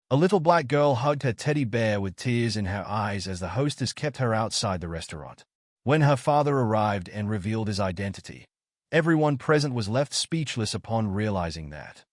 A little black girl hugged her teddy bear with tears in her eyes as the hostess kept her outside the restaurant. When her father arrived and revealed his identity, everyone present was left speechless upon realizing that.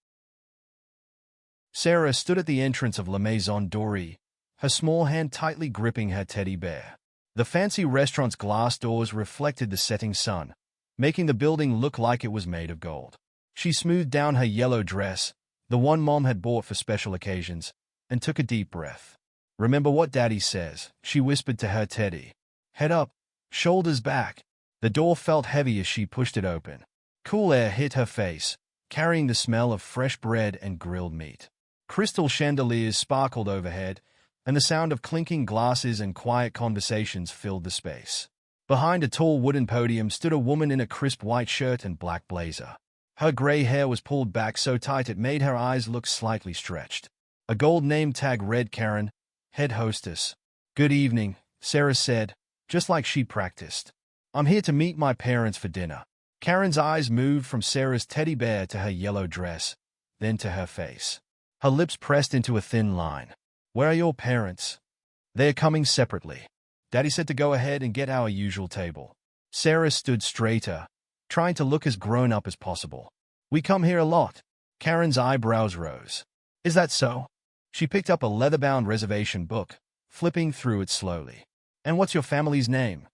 Sarah stood at the entrance of La Maison Dorée, her small hand tightly gripping her teddy bear. The fancy restaurant's glass doors reflected the setting sun, making the building look like it was made of gold. She smoothed down her yellow dress, the one Mom had bought for special occasions, and took a deep breath. "Remember what Daddy says," she whispered to her teddy. "Head up, shoulders back." The door felt heavy as she pushed it open. Cool air hit her face, carrying the smell of fresh bread and grilled meat. Crystal chandeliers sparkled overhead, and the sound of clinking glasses and quiet conversations filled the space. Behind a tall wooden podium stood a woman in a crisp white shirt and black blazer. Her gray hair was pulled back so tight it made her eyes look slightly stretched. A gold name tag read Karen, head hostess. "Good evening," Sarah said, just like she practiced. "I'm here to meet my parents for dinner." Karen's eyes moved from Sarah's teddy bear to her yellow dress, then to her face. Her lips pressed into a thin line. "Where are your parents?" "They're coming separately. Daddy said to go ahead and get our usual table." Sarah stood straighter, trying to look as grown-up as possible. "We come here a lot." Karen's eyebrows rose. "Is that so?" She picked up a leather-bound reservation book, flipping through it slowly. "And what's your family's name?"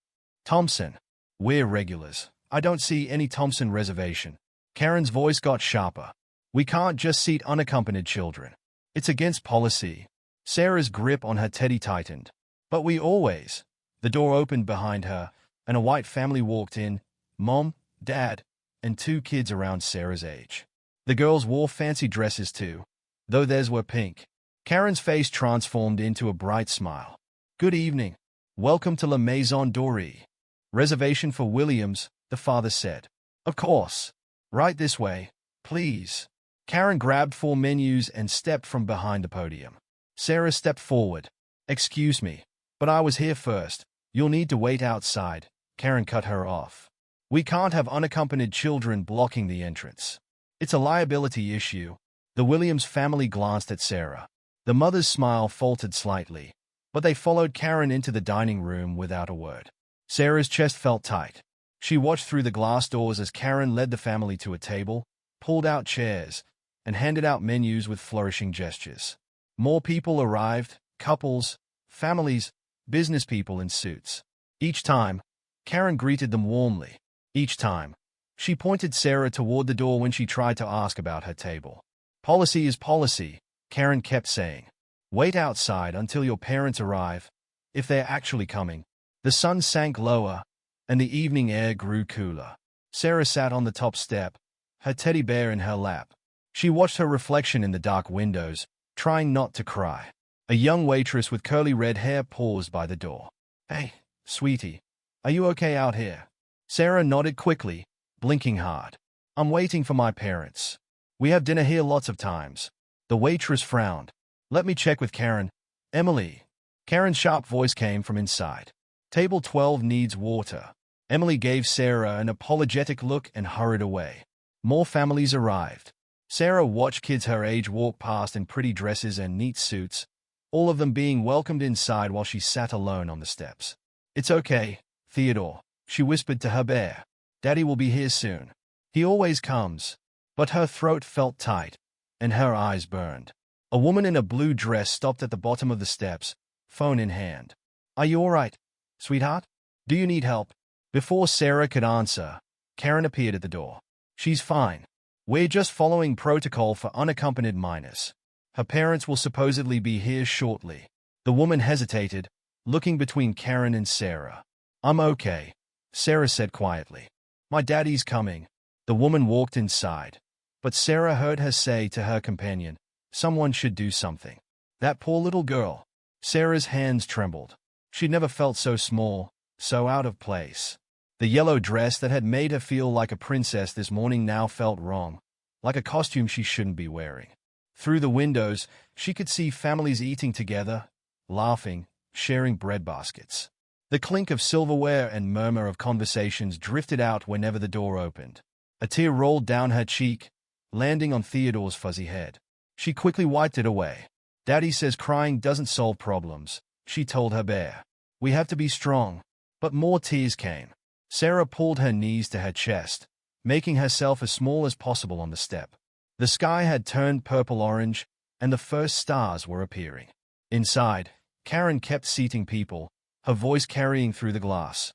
"Thompson." "We're regulars. I don't see any Thompson reservation." Karen's voice got sharper. "We can't just seat unaccompanied children. It's against policy." Sarah's grip on her teddy tightened. "But we always—" The door opened behind her, and a white family walked in, Mom, Dad, and two kids around Sarah's age. The girls wore fancy dresses too, though theirs were pink. Karen's face transformed into a bright smile. "Good evening. Welcome to La Maison Dorée. Reservation for Williams," the father said. "Of course. Right this way, please." Karen grabbed 4 menus and stepped from behind the podium. Sarah stepped forward. "Excuse me, but I was here first. You'll need to wait outside." Karen cut her off. "We can't have unaccompanied children blocking the entrance. It's a liability issue." The Williams family glanced at Sarah. The mother's smile faltered slightly, but they followed Karen into the dining room without a word. Sarah's chest felt tight. She watched through the glass doors as Karen led the family to a table, pulled out chairs, and handed out menus with flourishing gestures. More people arrived, couples, families, business people in suits. Each time, Karen greeted them warmly. Each time, she pointed Sarah toward the door when she tried to ask about her table. "Policy is policy," Karen kept saying. "Wait outside until your parents arrive, if they're actually coming." The sun sank lower, and the evening air grew cooler. Sarah sat on the top step, her teddy bear in her lap. She watched her reflection in the dark windows, trying not to cry. A young waitress with curly red hair paused by the door. "Hey, sweetie, are you okay out here?" Sarah nodded quickly, blinking hard. "I'm waiting for my parents. We have dinner here lots of times." The waitress frowned. "Let me check with Karen." "Emily." Karen's sharp voice came from inside. "Table 12 needs water." Emily gave Sarah an apologetic look and hurried away. More families arrived. Sarah watched kids her age walk past in pretty dresses and neat suits, all of them being welcomed inside while she sat alone on the steps. "It's okay, Theodore," she whispered to her bear. "Daddy will be here soon. He always comes." But her throat felt tight, and her eyes burned. A woman in a blue dress stopped at the bottom of the steps, phone in hand. "Are you all right, sweetheart? Do you need help?" Before Sarah could answer, Karen appeared at the door. "She's fine. We're just following protocol for unaccompanied minors. Her parents will supposedly be here shortly." The woman hesitated, looking between Karen and Sarah. "I'm okay," Sarah said quietly. "My daddy's coming." The woman walked inside, but Sarah heard her say to her companion, "Someone should do something. That poor little girl." Sarah's hands trembled. She'd never felt so small, so out of place. The yellow dress that had made her feel like a princess this morning now felt wrong, like a costume she shouldn't be wearing. Through the windows, she could see families eating together, laughing, sharing bread baskets. The clink of silverware and murmur of conversations drifted out whenever the door opened. A tear rolled down her cheek, landing on Theodore's fuzzy head. She quickly wiped it away. Daddy says crying doesn't solve problems, she told her bear. We have to be strong. But more tears came. Sarah pulled her knees to her chest, making herself as small as possible on the step. The sky had turned purple-orange, and the first stars were appearing. Inside, Karen kept seating people, her voice carrying through the glass.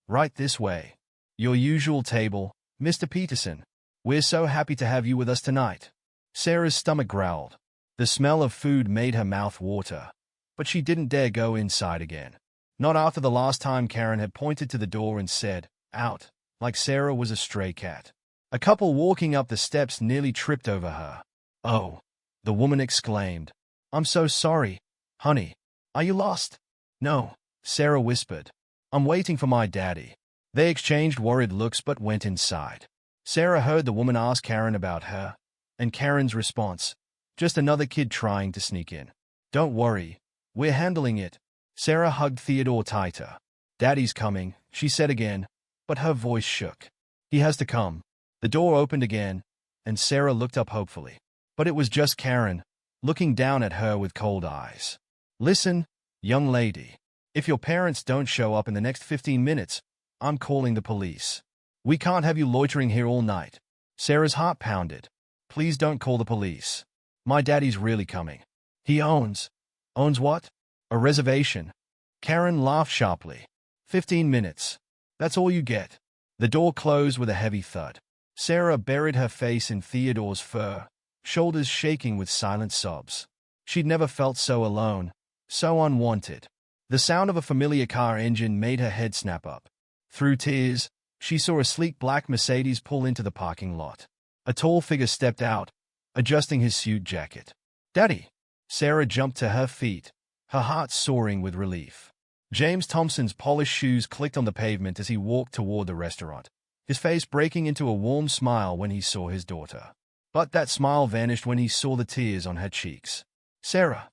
Right this way. Your usual table, Mr. Peterson. We're so happy to have you with us tonight. Sarah's stomach growled. The smell of food made her mouth water, but she didn't dare go inside again. Not after the last time Karen had pointed to the door and said, "Out," like Sarah was a stray cat. A couple walking up the steps nearly tripped over her. "Oh," the woman exclaimed. "I'm so sorry, honey. Are you lost?" "No," Sarah whispered. "I'm waiting for my daddy." They exchanged worried looks but went inside. Sarah heard the woman ask Karen about her, and Karen's response, "Just another kid trying to sneak in. Don't worry, we're handling it." Sarah hugged Theodore tighter. "Daddy's coming," she said again, but her voice shook. "He has to come." The door opened again, and Sarah looked up hopefully. But it was just Karen, looking down at her with cold eyes. "Listen, young lady. If your parents don't show up in the next 15 minutes, I'm calling the police. We can't have you loitering here all night." Sarah's heart pounded. "Please don't call the police. My daddy's really coming. He owns what? A reservation." Karen laughed sharply. 15 minutes. That's all you get." The door closed with a heavy thud. Sarah buried her face in Theodore's fur, shoulders shaking with silent sobs. She'd never felt so alone, so unwanted. The sound of a familiar car engine made her head snap up. Through tears, she saw a sleek black Mercedes pull into the parking lot. A tall figure stepped out, adjusting his suit jacket. "Daddy!" Sarah jumped to her feet, her heart soaring with relief. James Thompson's polished shoes clicked on the pavement as he walked toward the restaurant, his face breaking into a warm smile when he saw his daughter. But that smile vanished when he saw the tears on her cheeks. "Sarah!"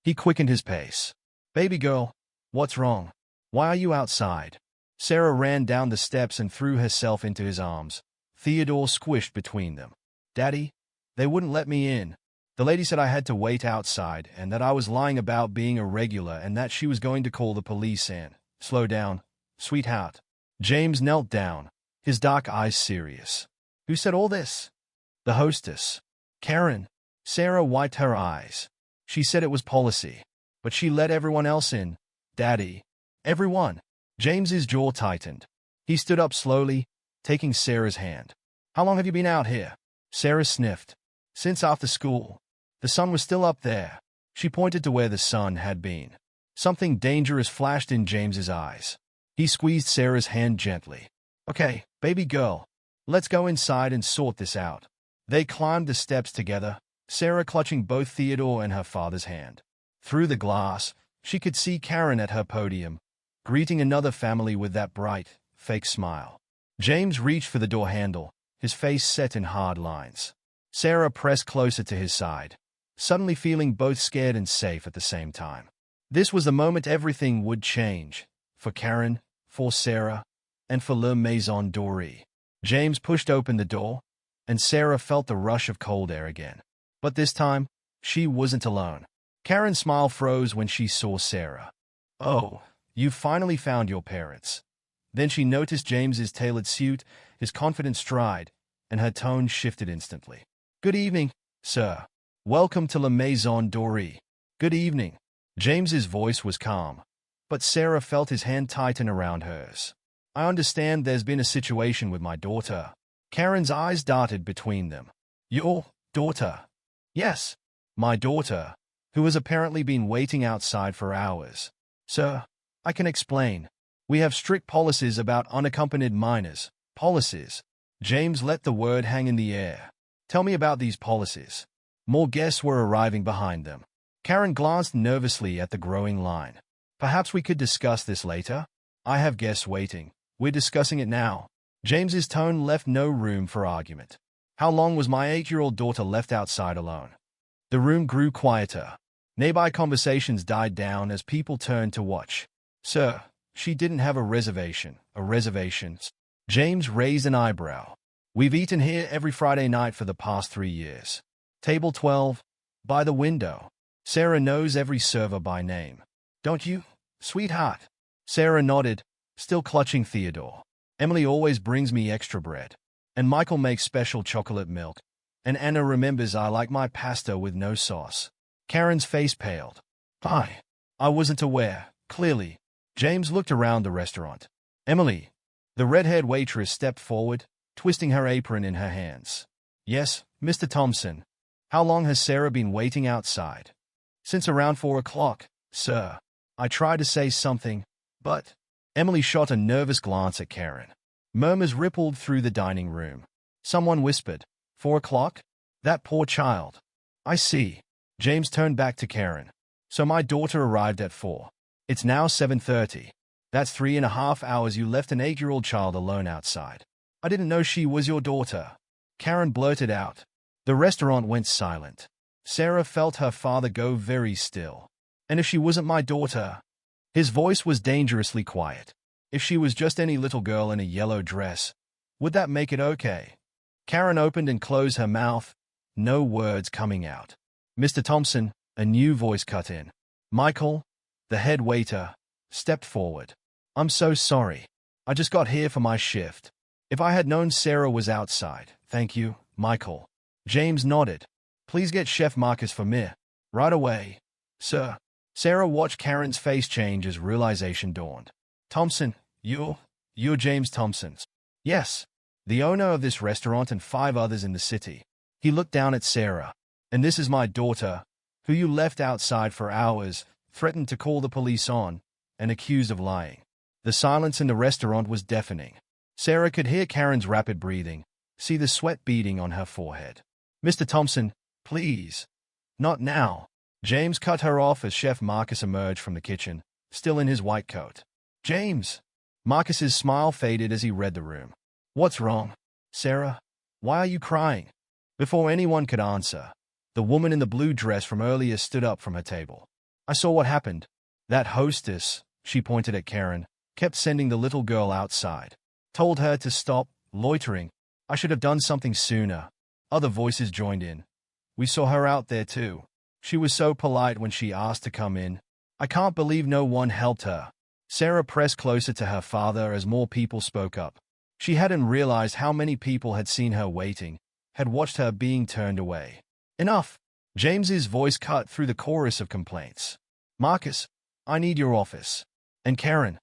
He quickened his pace. "Baby girl, what's wrong? Why are you outside?" Sarah ran down the steps and threw herself into his arms. Theodore squished between them. "Daddy, they wouldn't let me in. The lady said I had to wait outside and that I was lying about being a regular and that she was going to call the police and—" "Slow down, sweetheart." James knelt down, his dark eyes serious. "Who said all this?" "The hostess. Karen." Sarah wiped her eyes. "She said it was policy. But she let everyone else in. Daddy." "Everyone?" James's jaw tightened. He stood up slowly, taking Sarah's hand. "How long have you been out here?" Sarah sniffed. "Since after school. The sun was still up there." She pointed to where the sun had been. Something dangerous flashed in James's eyes. He squeezed Sarah's hand gently. "Okay, baby girl. Let's go inside and sort this out." They climbed the steps together, Sarah clutching both Theodore and her father's hand. Through the glass, she could see Karen at her podium, greeting another family with that bright, fake smile. James reached for the door handle, his face set in hard lines. Sarah pressed closer to his side, suddenly feeling both scared and safe at the same time. This was the moment everything would change, for Karen, for Sarah, and for Le Maison Dorée. James pushed open the door, and Sarah felt the rush of cold air again. But this time, she wasn't alone. Karen's smile froze when she saw Sarah. "Oh, you've finally found your parents." Then she noticed James's tailored suit, his confident stride, and her tone shifted instantly. "Good evening, sir. Welcome to La Maison Dorée." "Good evening." James's voice was calm, but Sarah felt his hand tighten around hers. "I understand there's been a situation with my daughter." Karen's eyes darted between them. "Your daughter?" "Yes, my daughter, who has apparently been waiting outside for hours." "Sir, I can explain. We have strict policies about unaccompanied minors." "Policies?" James let the word hang in the air. "Tell me about these policies." More guests were arriving behind them. Karen glanced nervously at the growing line. "Perhaps we could discuss this later?" "I have guests waiting. We're discussing it now." James's tone left no room for argument. "How long was my 8-year-old daughter left outside alone?" The room grew quieter. Nearby conversations died down as people turned to watch. "Sir, she didn't have a reservation." "A reservation?" James raised an eyebrow. "We've eaten here every Friday night for the past 3 years. Table 12, by the window." Sarah knows every server by name. Don't you, sweetheart? Sarah nodded, still clutching Theodore. Emily always brings me extra bread. And Michael makes special chocolate milk. And Anna remembers I like my pasta with no sauce. Karen's face paled. I wasn't aware, clearly. James looked around the restaurant. Emily, the red-haired waitress, stepped forward, twisting her apron in her hands. Yes, Mr. Thompson. How long has Sarah been waiting outside? Since around 4 o'clock, sir. I tried to say something, but... Emily shot a nervous glance at Karen. Murmurs rippled through the dining room. Someone whispered, 4 o'clock? That poor child. I see. James turned back to Karen. So my daughter arrived at 4. It's now 7:30. That's 3.5 hours you left an 8-year-old child alone outside. I didn't know she was your daughter. Karen blurted out. The restaurant went silent. Sarah felt her father go very still. And if she wasn't my daughter? His voice was dangerously quiet. If she was just any little girl in a yellow dress, would that make it okay? Karen opened and closed her mouth, no words coming out. Mr. Thompson, a new voice cut in. Michael, the head waiter, stepped forward. I'm so sorry. I just got here for my shift. If I had known Sarah was outside, thank you, Michael. James nodded. Please get Chef Marcus for me. Right away. Sir. Sarah watched Karen's face change as realization dawned. Thompson, you're James Thompson. Yes. The owner of this restaurant and 5 others in the city. He looked down at Sarah. And this is my daughter, who you left outside for hours, threatened to call the police on, and accused of lying. The silence in the restaurant was deafening. Sarah could hear Karen's rapid breathing, see the sweat beading on her forehead. Mr. Thompson, please. Not now. James cut her off as Chef Marcus emerged from the kitchen, still in his white coat. James! Marcus's smile faded as he read the room. What's wrong? Sarah? Why are you crying? Before anyone could answer, the woman in the blue dress from earlier stood up from her table. I saw what happened. That hostess, she pointed at Karen, kept sending the little girl outside. Told her to stop loitering. I should have done something sooner. Other voices joined in. We saw her out there too. She was so polite when she asked to come in. I can't believe no one helped her. Sarah pressed closer to her father as more people spoke up. She hadn't realized how many people had seen her waiting, had watched her being turned away. Enough! James's voice cut through the chorus of complaints. Marcus, I need your office. And Karen.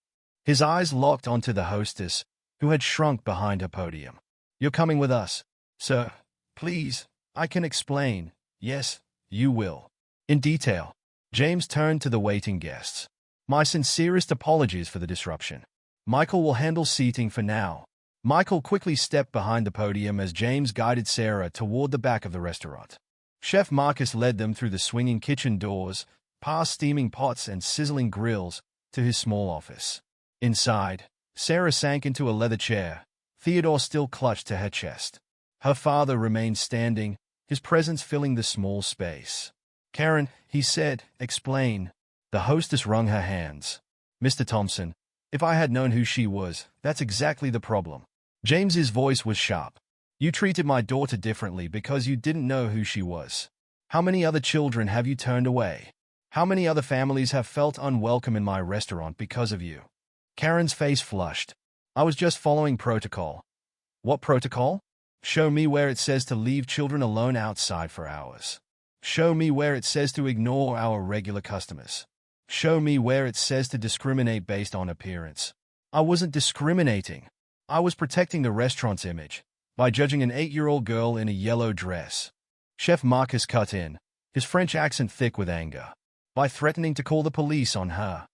His eyes locked onto the hostess, who had shrunk behind her podium. You're coming with us. Sir, please, I can explain. Yes, you will. In detail. James turned to the waiting guests. My sincerest apologies for the disruption. Michael will handle seating for now. Michael quickly stepped behind the podium as James guided Sarah toward the back of the restaurant. Chef Marcus led them through the swinging kitchen doors, past steaming pots and sizzling grills, to his small office. Inside, Sarah sank into a leather chair, Theodore still clutched to her chest. Her father remained standing, his presence filling the small space. Karen, he said, explain. The hostess wrung her hands. Mr. Thompson, if I had known who she was, that's exactly the problem. James's voice was sharp. You treated my daughter differently because you didn't know who she was. How many other children have you turned away? How many other families have felt unwelcome in my restaurant because of you? Karen's face flushed. I was just following protocol. What protocol? Show me where it says to leave children alone outside for hours. Show me where it says to ignore our regular customers. Show me where it says to discriminate based on appearance. I wasn't discriminating. I was protecting the restaurant's image by judging an 8-year-old girl in a yellow dress. Chef Marcus cut in, his French accent thick with anger, by threatening to call the police on her.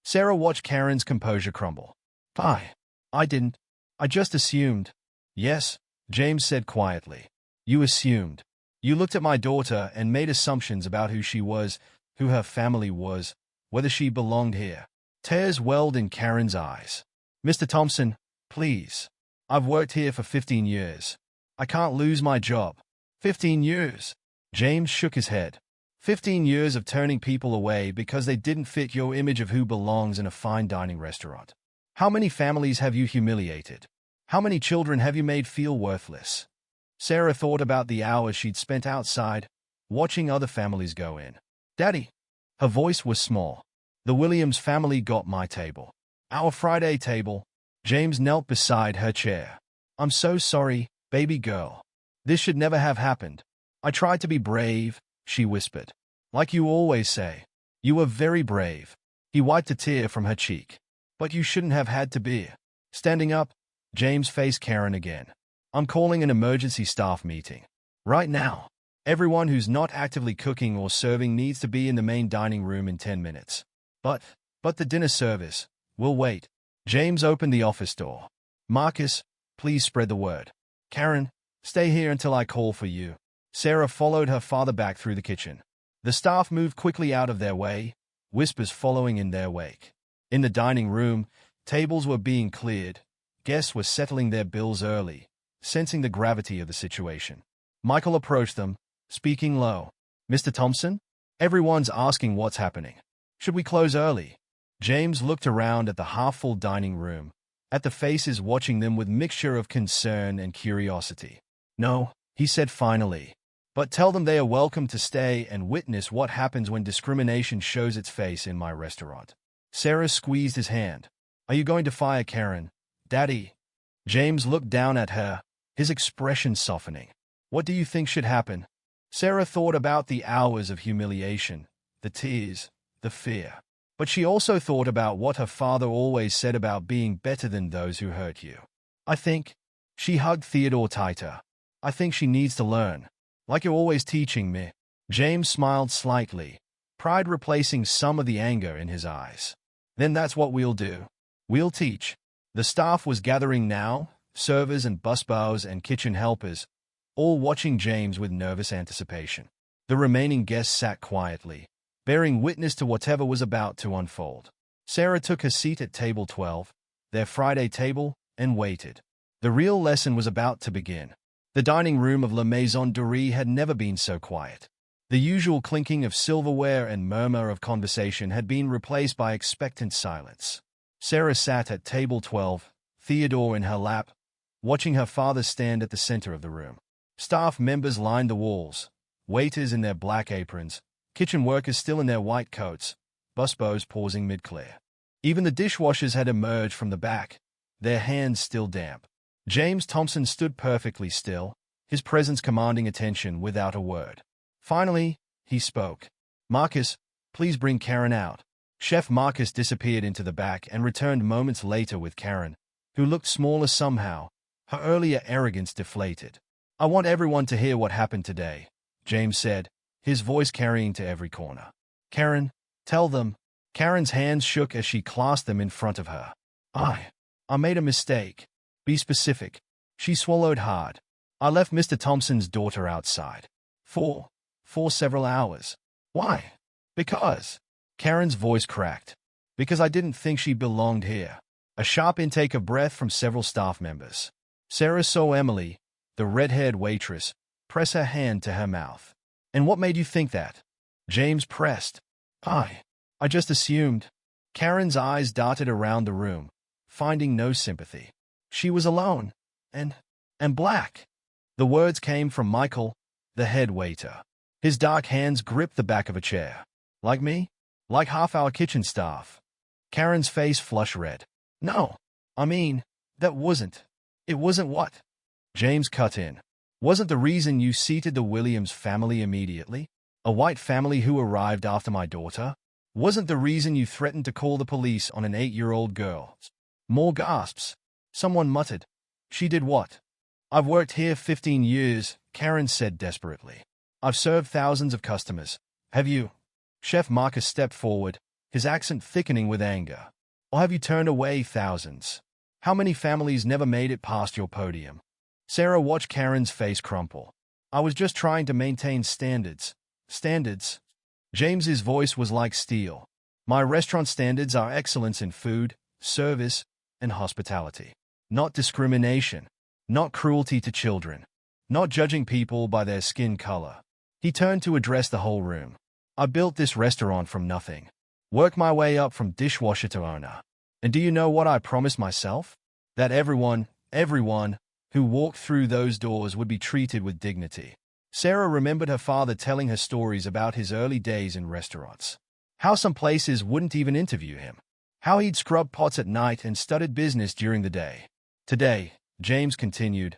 Sarah watched Karen's composure crumble. I didn't. I just assumed. Yes, James said quietly. You assumed. You looked at my daughter and made assumptions about who she was, who her family was, whether she belonged here. Tears welled in Karen's eyes. Mr. Thompson, please. I've worked here for 15 years. I can't lose my job. 15 years. James shook his head. 15 years of turning people away because they didn't fit your image of who belongs in a fine dining restaurant. How many families have you humiliated? How many children have you made feel worthless? Sarah thought about the hours she'd spent outside, watching other families go in. Daddy. Her voice was small. The Williams family got my table. Our Friday table. James knelt beside her chair. I'm so sorry, baby girl. This should never have happened. I tried to be brave, she whispered. Like you always say. You were very brave. He wiped a tear from her cheek. But you shouldn't have had to be. Standing up, James faced Karen again. I'm calling an emergency staff meeting. Right now. Everyone who's not actively cooking or serving needs to be in the main dining room in 10 minutes. But the dinner service will wait. James opened the office door. Marcus, please spread the word. Karen, stay here until I call for you. Sarah followed her father back through the kitchen. The staff moved quickly out of their way, whispers following in their wake. In the dining room, tables were being cleared. Guests were settling their bills early, sensing the gravity of the situation. Michael approached them, speaking low. Mr. Thompson? Everyone's asking what's happening. Should we close early? James looked around at the half-full dining room, at the faces watching them with mixture of concern and curiosity. No, he said finally. But tell them they are welcome to stay and witness what happens when discrimination shows its face in my restaurant. Sarah squeezed his hand. Are you going to fire Karen, Daddy? James looked down at her, his expression softening. What do you think should happen? Sarah thought about the hours of humiliation, the tears, the fear. But she also thought about what her father always said about being better than those who hurt you. I think. She hugged Theodore tighter. I think she needs to learn. Like you're always teaching me. James smiled slightly, pride replacing some of the anger in his eyes. Then that's what we'll do. We'll teach. The staff was gathering now, servers and busboys and kitchen helpers, all watching James with nervous anticipation. The remaining guests sat quietly, bearing witness to whatever was about to unfold. Sarah took her seat at table 12, their Friday table, and waited. The real lesson was about to begin. The dining room of La Maison Dorée had never been so quiet. The usual clinking of silverware and murmur of conversation had been replaced by expectant silence. Sarah sat at table 12, Theodore in her lap, watching her father stand at the center of the room. Staff members lined the walls, waiters in their black aprons, kitchen workers still in their white coats, busboys pausing mid-clear. Even the dishwashers had emerged from the back, their hands still damp. James Thompson stood perfectly still, his presence commanding attention without a word. Finally, he spoke. Marcus, please bring Karen out. Chef Marcus disappeared into the back and returned moments later with Karen, who looked smaller somehow, her earlier arrogance deflated. I want everyone to hear what happened today, James said, his voice carrying to every corner. Karen, tell them. Karen's hands shook as she clasped them in front of her. I made a mistake. Be specific. She swallowed hard. I left Mr. Thompson's daughter outside. For several hours. Why? Because. Karen's voice cracked. Because I didn't think she belonged here. A sharp intake of breath from several staff members. Sarah saw Emily, the red-haired waitress, press her hand to her mouth. And what made you think that? James pressed. I just assumed. Karen's eyes darted around the room, finding no sympathy. She was alone. And black. The words came from Michael, the head waiter. His dark hands gripped the back of a chair. Like me? Like half our kitchen staff. Karen's face flushed red. No. I mean, that wasn't. It wasn't what? James cut in. Wasn't the reason you seated the Williams family immediately? A white family who arrived after my daughter? Wasn't the reason you threatened to call the police on an 8-year-old girl? More gasps. Someone muttered. She did what? I've worked here 15 years, Karen said desperately. I've served thousands of customers. Have you? Chef Marcus stepped forward, his accent thickening with anger. Or have you turned away thousands? How many families never made it past your podium? Sarah watched Karen's face crumple. I was just trying to maintain standards. Standards? James's voice was like steel. My restaurant standards are excellence in food, service, and hospitality. Not discrimination. Not cruelty to children. Not judging people by their skin color. He turned to address the whole room. I built this restaurant from nothing. Worked my way up from dishwasher to owner. And do you know what I promised myself? That everyone who walked through those doors would be treated with dignity. Sarah remembered her father telling her stories about his early days in restaurants. How some places wouldn't even interview him. How he'd scrub pots at night and studied business during the day. Today, James continued,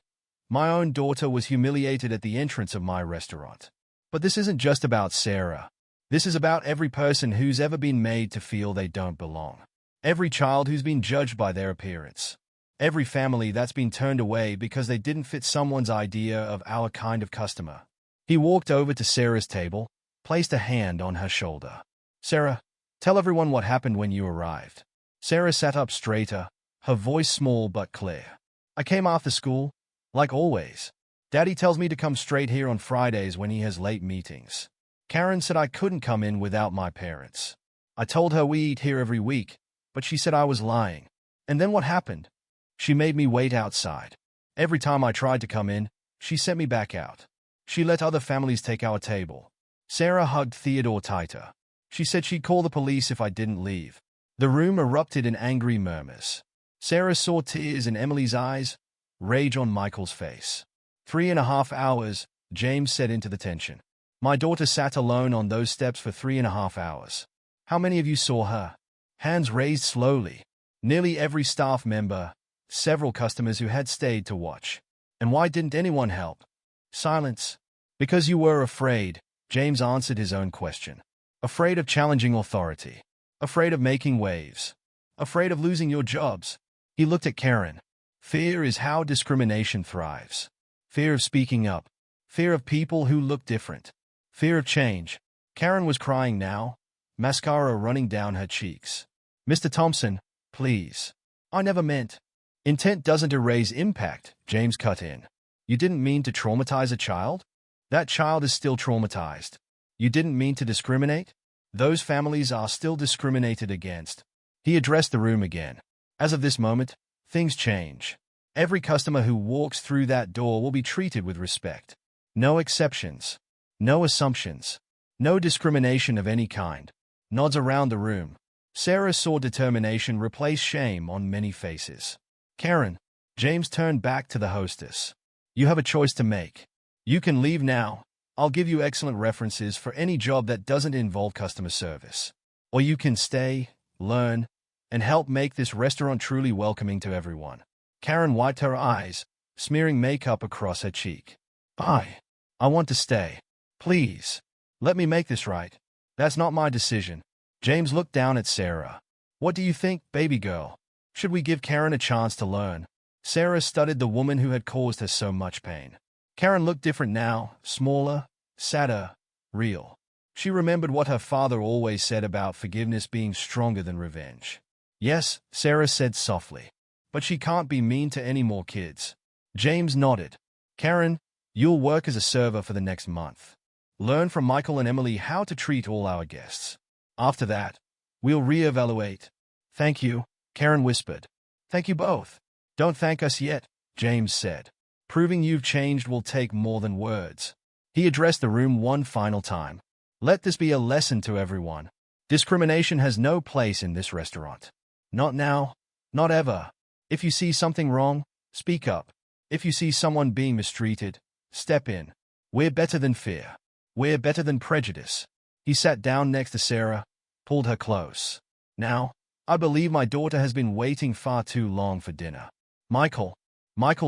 my own daughter was humiliated at the entrance of my restaurant. But this isn't just about Sarah. This is about every person who's ever been made to feel they don't belong. Every child who's been judged by their appearance. Every family that's been turned away because they didn't fit someone's idea of our kind of customer. He walked over to Sarah's table, placed a hand on her shoulder. Sarah, tell everyone what happened when you arrived. Sarah sat up straighter, her voice small but clear. I came after school, like always. Daddy tells me to come straight here on Fridays when he has late meetings. Karen said I couldn't come in without my parents. I told her we eat here every week, but she said I was lying. And then what happened? She made me wait outside. Every time I tried to come in, she sent me back out. She let other families take our table. Sarah hugged Theodore tighter. She said she'd call the police if I didn't leave. The room erupted in angry murmurs. Sarah saw tears in Emily's eyes, rage on Michael's face. 3.5 hours, James said into the tension. My daughter sat alone on those steps for 3.5 hours. How many of you saw her? Hands raised slowly. Nearly every staff member, several customers who had stayed to watch. And why didn't anyone help? Silence. Because you were afraid, James answered his own question. Afraid of challenging authority. Afraid of making waves. Afraid of losing your jobs. He looked at Karen. Fear is how discrimination thrives. Fear of speaking up. Fear of people who look different. Fear of change. Karen was crying now, mascara running down her cheeks. Mr. Thompson, please. I never meant. Intent doesn't erase impact, James cut in. You didn't mean to traumatize a child? That child is still traumatized. You didn't mean to discriminate? Those families are still discriminated against. He addressed the room again. As of this moment, things change. Every customer who walks through that door will be treated with respect. No exceptions. No assumptions. No discrimination of any kind. Nods around the room. Sarah saw determination replace shame on many faces. Karen, James turned back to the hostess. You have a choice to make. You can leave now. I'll give you excellent references for any job that doesn't involve customer service. Or you can stay, learn, and help make this restaurant truly welcoming to everyone. Karen wiped her eyes, smearing makeup across her cheek. I want to stay. Please. Let me make this right. That's not my decision. James looked down at Sarah. What do you think, baby girl? Should we give Karen a chance to learn? Sarah studied the woman who had caused her so much pain. Karen looked different now, smaller, sadder, real. She remembered what her father always said about forgiveness being stronger than revenge. Yes, Sarah said softly. But she can't be mean to any more kids. James nodded. Karen, you'll work as a server for the next month. Learn from Michael and Emily how to treat all our guests. After that, we'll reevaluate. Thank you, Karen whispered. Thank you both. Don't thank us yet, James said. Proving you've changed will take more than words. He addressed the room one final time. Let this be a lesson to everyone. Discrimination has no place in this restaurant. Not now, not ever. If you see something wrong, speak up. If you see someone being mistreated, step in. We're better than fear. We're better than prejudice. He sat down next to Sarah, pulled her close. Now, I believe my daughter has been waiting far too long for dinner. Michael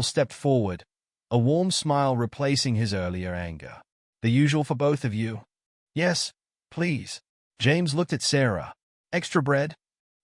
stepped forward, a warm smile replacing his earlier anger. The usual for both of you? Yes, please. James looked at Sarah. Extra bread?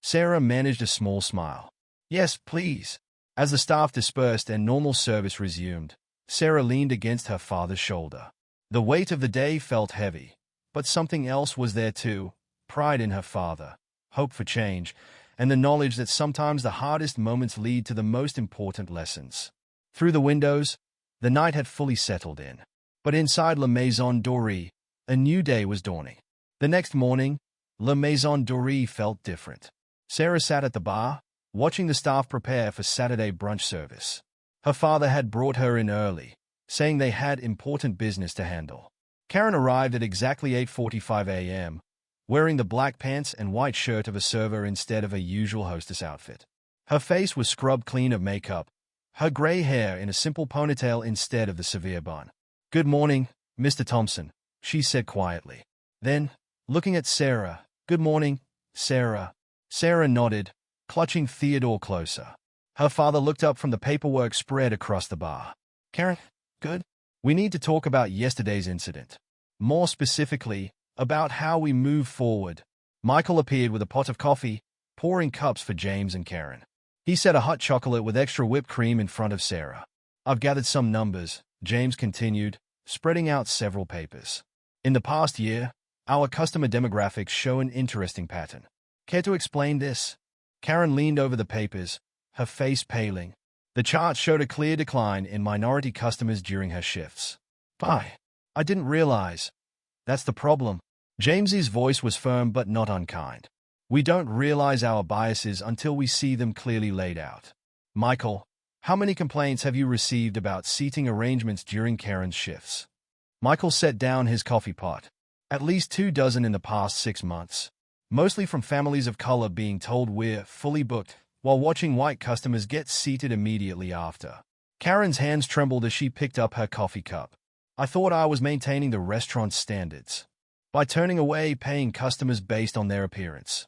Sarah managed a small smile. Yes, please. As the staff dispersed and normal service resumed, Sarah leaned against her father's shoulder. The weight of the day felt heavy, but something else was there too, pride in her father, hope for change, and the knowledge that sometimes the hardest moments lead to the most important lessons. Through the windows, the night had fully settled in. But inside La Maison Dorée, a new day was dawning. The next morning, La Maison Dorée felt different. Sarah sat at the bar, watching the staff prepare for Saturday brunch service. Her father had brought her in early, saying they had important business to handle. Karen arrived at exactly 8:45 a.m., wearing the black pants and white shirt of a server instead of a usual hostess outfit. Her face was scrubbed clean of makeup, her gray hair in a simple ponytail instead of the severe bun. Good morning, Mr. Thompson, she said quietly. Then, looking at Sarah, "Good morning, Sarah." Sarah nodded, clutching Theodore closer. Her father looked up from the paperwork spread across the bar. "Karen, good? We need to talk about yesterday's incident. More specifically, about how we move forward." Michael appeared with a pot of coffee, pouring cups for James and Karen. He set a hot chocolate with extra whipped cream in front of Sarah. "I've gathered some numbers," James continued, spreading out several papers. "In the past year, our customer demographics show an interesting pattern. Care to explain this?" Karen leaned over the papers, her face paling. The chart showed a clear decline in minority customers during her shifts. I didn't realize. That's the problem." James's voice was firm but not unkind. "We don't realize our biases until we see them clearly laid out." "Michael, how many complaints have you received about seating arrangements during Karen's shifts?" Michael set down his coffee pot. "At least 24 in the past 6 months. Mostly from families of color being told we're fully booked, while watching white customers get seated immediately after." Karen's hands trembled as she picked up her coffee cup. "I thought I was maintaining the restaurant's standards by turning away paying customers based on their appearance."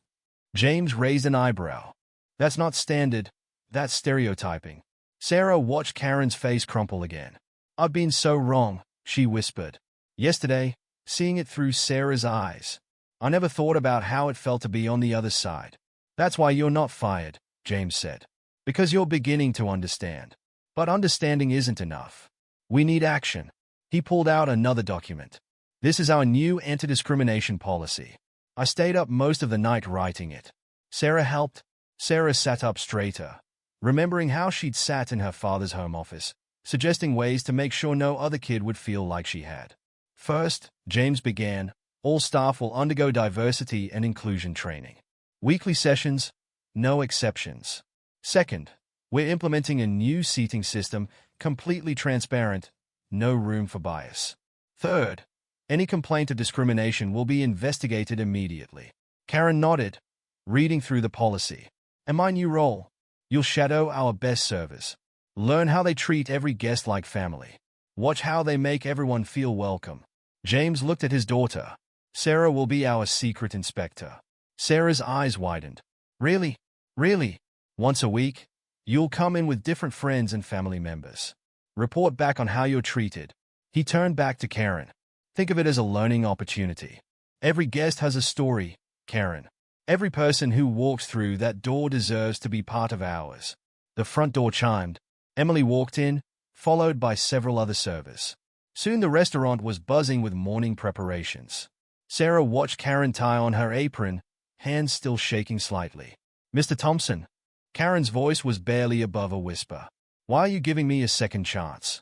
James raised an eyebrow. "That's not standard, that's stereotyping." Sarah watched Karen's face crumple again. "I've been so wrong," she whispered. Yesterday, seeing it through Sarah's eyes. "I never thought about how it felt to be on the other side." "That's why you're not fired," James said. "Because you're beginning to understand. But understanding isn't enough. We need action." He pulled out another document. "This is our new anti-discrimination policy. I stayed up most of the night writing it." Sarah helped. Sarah sat up straighter, remembering how she'd sat in her father's home office, suggesting ways to make sure no other kid would feel like she had. "First," James began, "all staff will undergo diversity and inclusion training. Weekly sessions, no exceptions. Second, we're implementing a new seating system, completely transparent, no room for bias. Third, any complaint of discrimination will be investigated immediately." Karen nodded, reading through the policy. "And my new role? You'll shadow our best servers. Learn how they treat every guest like family. Watch how they make everyone feel welcome." James looked at his daughter. "Sarah will be our secret inspector." Sarah's eyes widened. "Really? Really? Once a week? You'll come in with different friends and family members. Report back on how you're treated." He turned back to Karen. "Think of it as a learning opportunity. Every guest has a story, Karen. Every person who walks through that door deserves to be part of ours." The front door chimed. Emily walked in, followed by several other servers. Soon the restaurant was buzzing with morning preparations. Sarah watched Karen tie on her apron, hands still shaking slightly. "Mr. Thompson." Karen's voice was barely above a whisper. "Why are you giving me a second chance?"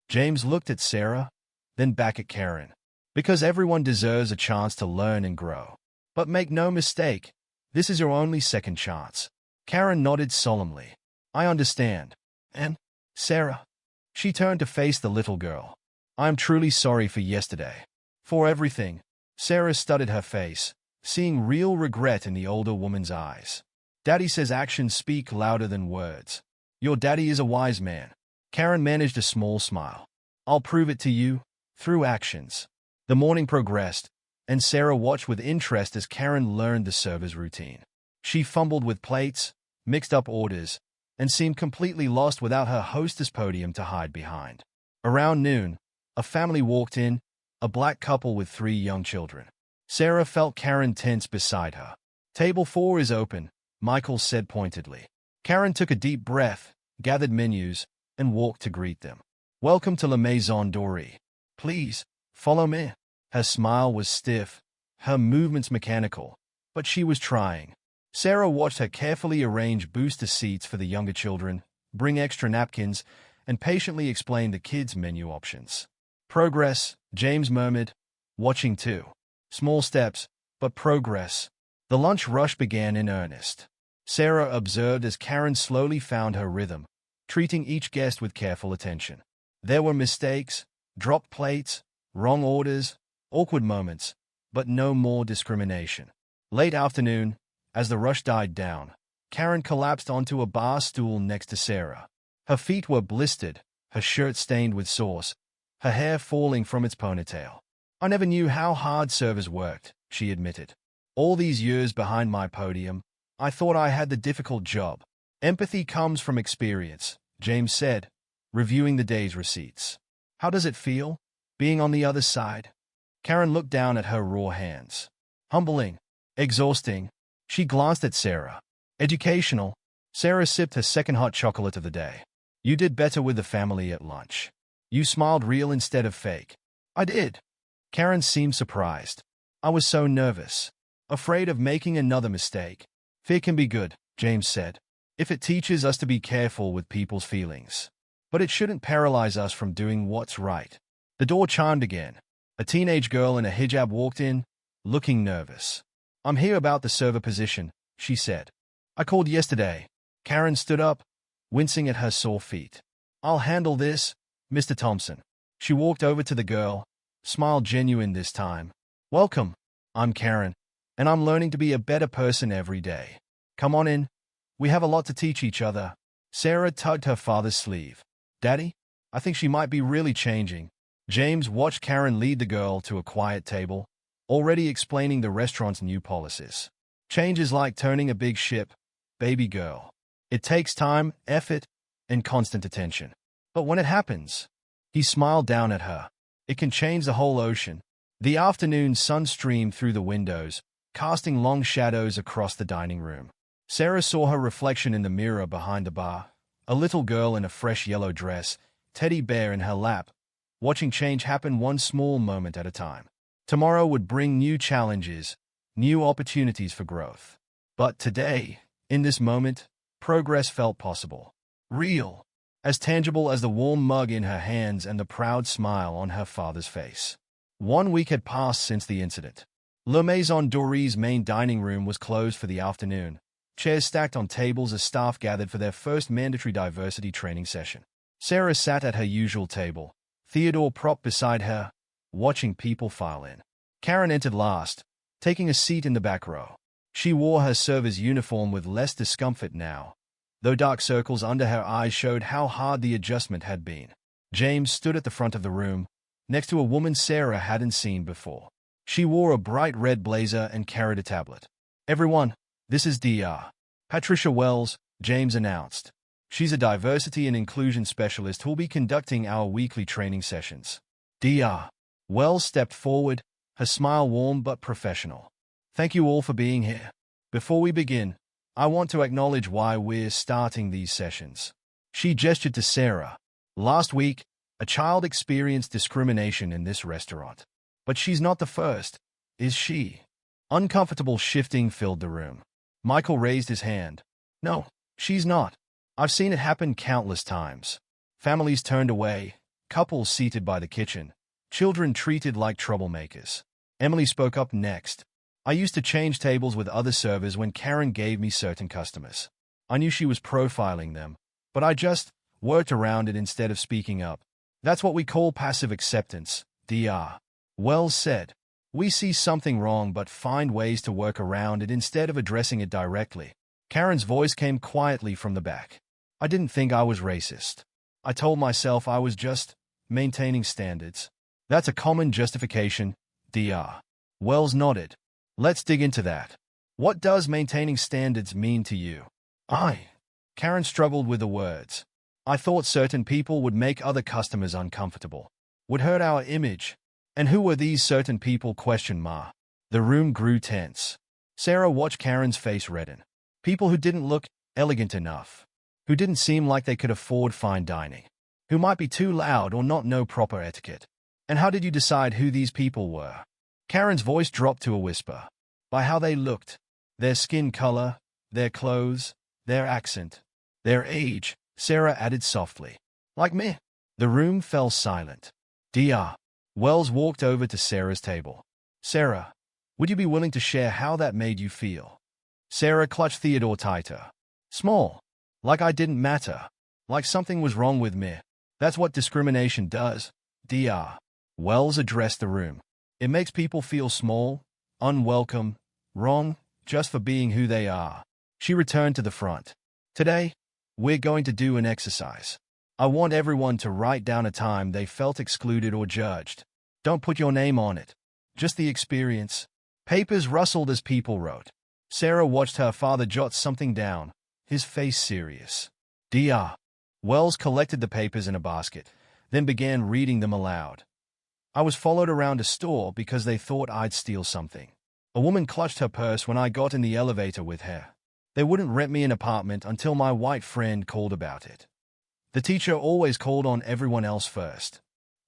James looked at Sarah, then back at Karen. "Because everyone deserves a chance to learn and grow. But make no mistake, this is your only second chance." Karen nodded solemnly. "I understand. And, Sarah," she turned to face the little girl, "I'm truly sorry for yesterday. For everything." Sarah studied her face, seeing real regret in the older woman's eyes. "Daddy says actions speak louder than words. Your daddy is a wise man." Karen managed a small smile. "I'll prove it to you, through actions." The morning progressed, and Sarah watched with interest as Karen learned the server's routine. She fumbled with plates, mixed up orders, and seemed completely lost without her hostess podium to hide behind. Around noon, a family walked in, a black couple with 3 young children. Sarah felt Karen tense beside her. "Table 4 is open," Michael said pointedly. Karen took a deep breath, gathered menus, and walked to greet them. "Welcome to La Maison Dorée. Please, follow me." Her smile was stiff, her movements mechanical, but she was trying. Sarah watched her carefully arrange booster seats for the younger children, bring extra napkins, and patiently explain the kids' menu options. "Progress," James murmured, watching too. "Small steps, but progress." The lunch rush began in earnest. Sarah observed as Karen slowly found her rhythm, treating each guest with careful attention. There were mistakes, dropped plates, wrong orders, awkward moments, but no more discrimination. Late afternoon, as the rush died down, Karen collapsed onto a bar stool next to Sarah. Her feet were blistered, her shirt stained with sauce, her hair falling from its ponytail. I never knew how hard servers worked, she admitted. All these years behind my podium, I thought I had the difficult job. Empathy comes from experience, James said, reviewing the day's receipts. How does it feel, being on the other side? Karen looked down at her raw hands. Humbling. Exhausting. She glanced at Sarah. Educational. Sarah sipped her second hot chocolate of the day. You did better with the family at lunch. You smiled real instead of fake. I did. Karen seemed surprised. I was so nervous. Afraid of making another mistake. Fear can be good, James said, if it teaches us to be careful with people's feelings. But it shouldn't paralyze us from doing what's right. The door chimed again. A teenage girl in a hijab walked in, looking nervous. I'm here about the server position, she said. I called yesterday. Karen stood up, wincing at her sore feet. I'll handle this, Mr. Thompson. She walked over to the girl, smiled genuine this time. Welcome. I'm Karen, and I'm learning to be a better person every day. Come on in. We have a lot to teach each other. Sarah tugged her father's sleeve. Daddy? I think she might be really changing. James watched Karen lead the girl to a quiet table, already explaining the restaurant's new policies. Change is like turning a big ship, baby girl. It takes time, effort, and constant attention. But when it happens, he smiled down at her. It can change the whole ocean. The afternoon sun streamed through the windows, casting long shadows across the dining room. Sarah saw her reflection in the mirror behind the bar, a little girl in a fresh yellow dress, teddy bear in her lap, watching change happen one small moment at a time. Tomorrow would bring new challenges, new opportunities for growth. But today, in this moment, progress felt possible. Real. As tangible as the warm mug in her hands and the proud smile on her father's face. 1 week had passed since the incident. Le Maison Dorie's main dining room was closed for the afternoon, chairs stacked on tables as staff gathered for their first mandatory diversity training session. Sarah sat at her usual table, Theodore propped beside her, watching people file in. Karen entered last, taking a seat in the back row. She wore her server's uniform with less discomfort now, though dark circles under her eyes showed how hard the adjustment had been. James stood at the front of the room, next to a woman Sarah hadn't seen before. She wore a bright red blazer and carried a tablet. Everyone, this is Dr. Patricia Wells, James announced. She's a diversity and inclusion specialist who'll be conducting our weekly training sessions. Dr. Wells stepped forward, her smile warm but professional. Thank you all for being here. Before we begin, I want to acknowledge why we're starting these sessions. She gestured to Sarah. Last week, a child experienced discrimination in this restaurant. But she's not the first, is she? Uncomfortable shifting filled the room. Michael raised his hand. No, she's not. I've seen it happen countless times. Families turned away, couples seated by the kitchen, children treated like troublemakers. Emily spoke up next. I used to change tables with other servers when Karen gave me certain customers. I knew she was profiling them, but I just worked around it instead of speaking up. That's what we call passive acceptance, Dr. Wells said. We see something wrong but find ways to work around it instead of addressing it directly. Karen's voice came quietly from the back. I didn't think I was racist. I told myself I was just maintaining standards. That's a common justification, Dr. Wells nodded. Let's dig into that. What does maintaining standards mean to you? Karen struggled with the words. I thought certain people would make other customers uncomfortable, would hurt our image. And who were these certain people? ? The room grew tense. Sarah watched Karen's face redden. People who didn't look elegant enough, who didn't seem like they could afford fine dining, who might be too loud or not know proper etiquette. And how did you decide who these people were? Karen's voice dropped to a whisper. By how they looked, their skin color, their clothes, their accent, their age, Sarah added softly. Like me. The room fell silent. Dr. Wells walked over to Sarah's table. Sarah, would you be willing to share how that made you feel? Sarah clutched Theodore tighter. Small. Like I didn't matter. Like something was wrong with me. That's what discrimination does. Dr. Wells addressed the room. It makes people feel small, unwelcome, wrong, just for being who they are. She returned to the front. Today, we're going to do an exercise. I want everyone to write down a time they felt excluded or judged. Don't put your name on it. Just the experience. Papers rustled as people wrote. Sarah watched her father jot something down, his face serious. Dr. Wells collected the papers in a basket, then began reading them aloud. I was followed around a store because they thought I'd steal something. A woman clutched her purse when I got in the elevator with her. They wouldn't rent me an apartment until my white friend called about it. The teacher always called on everyone else first.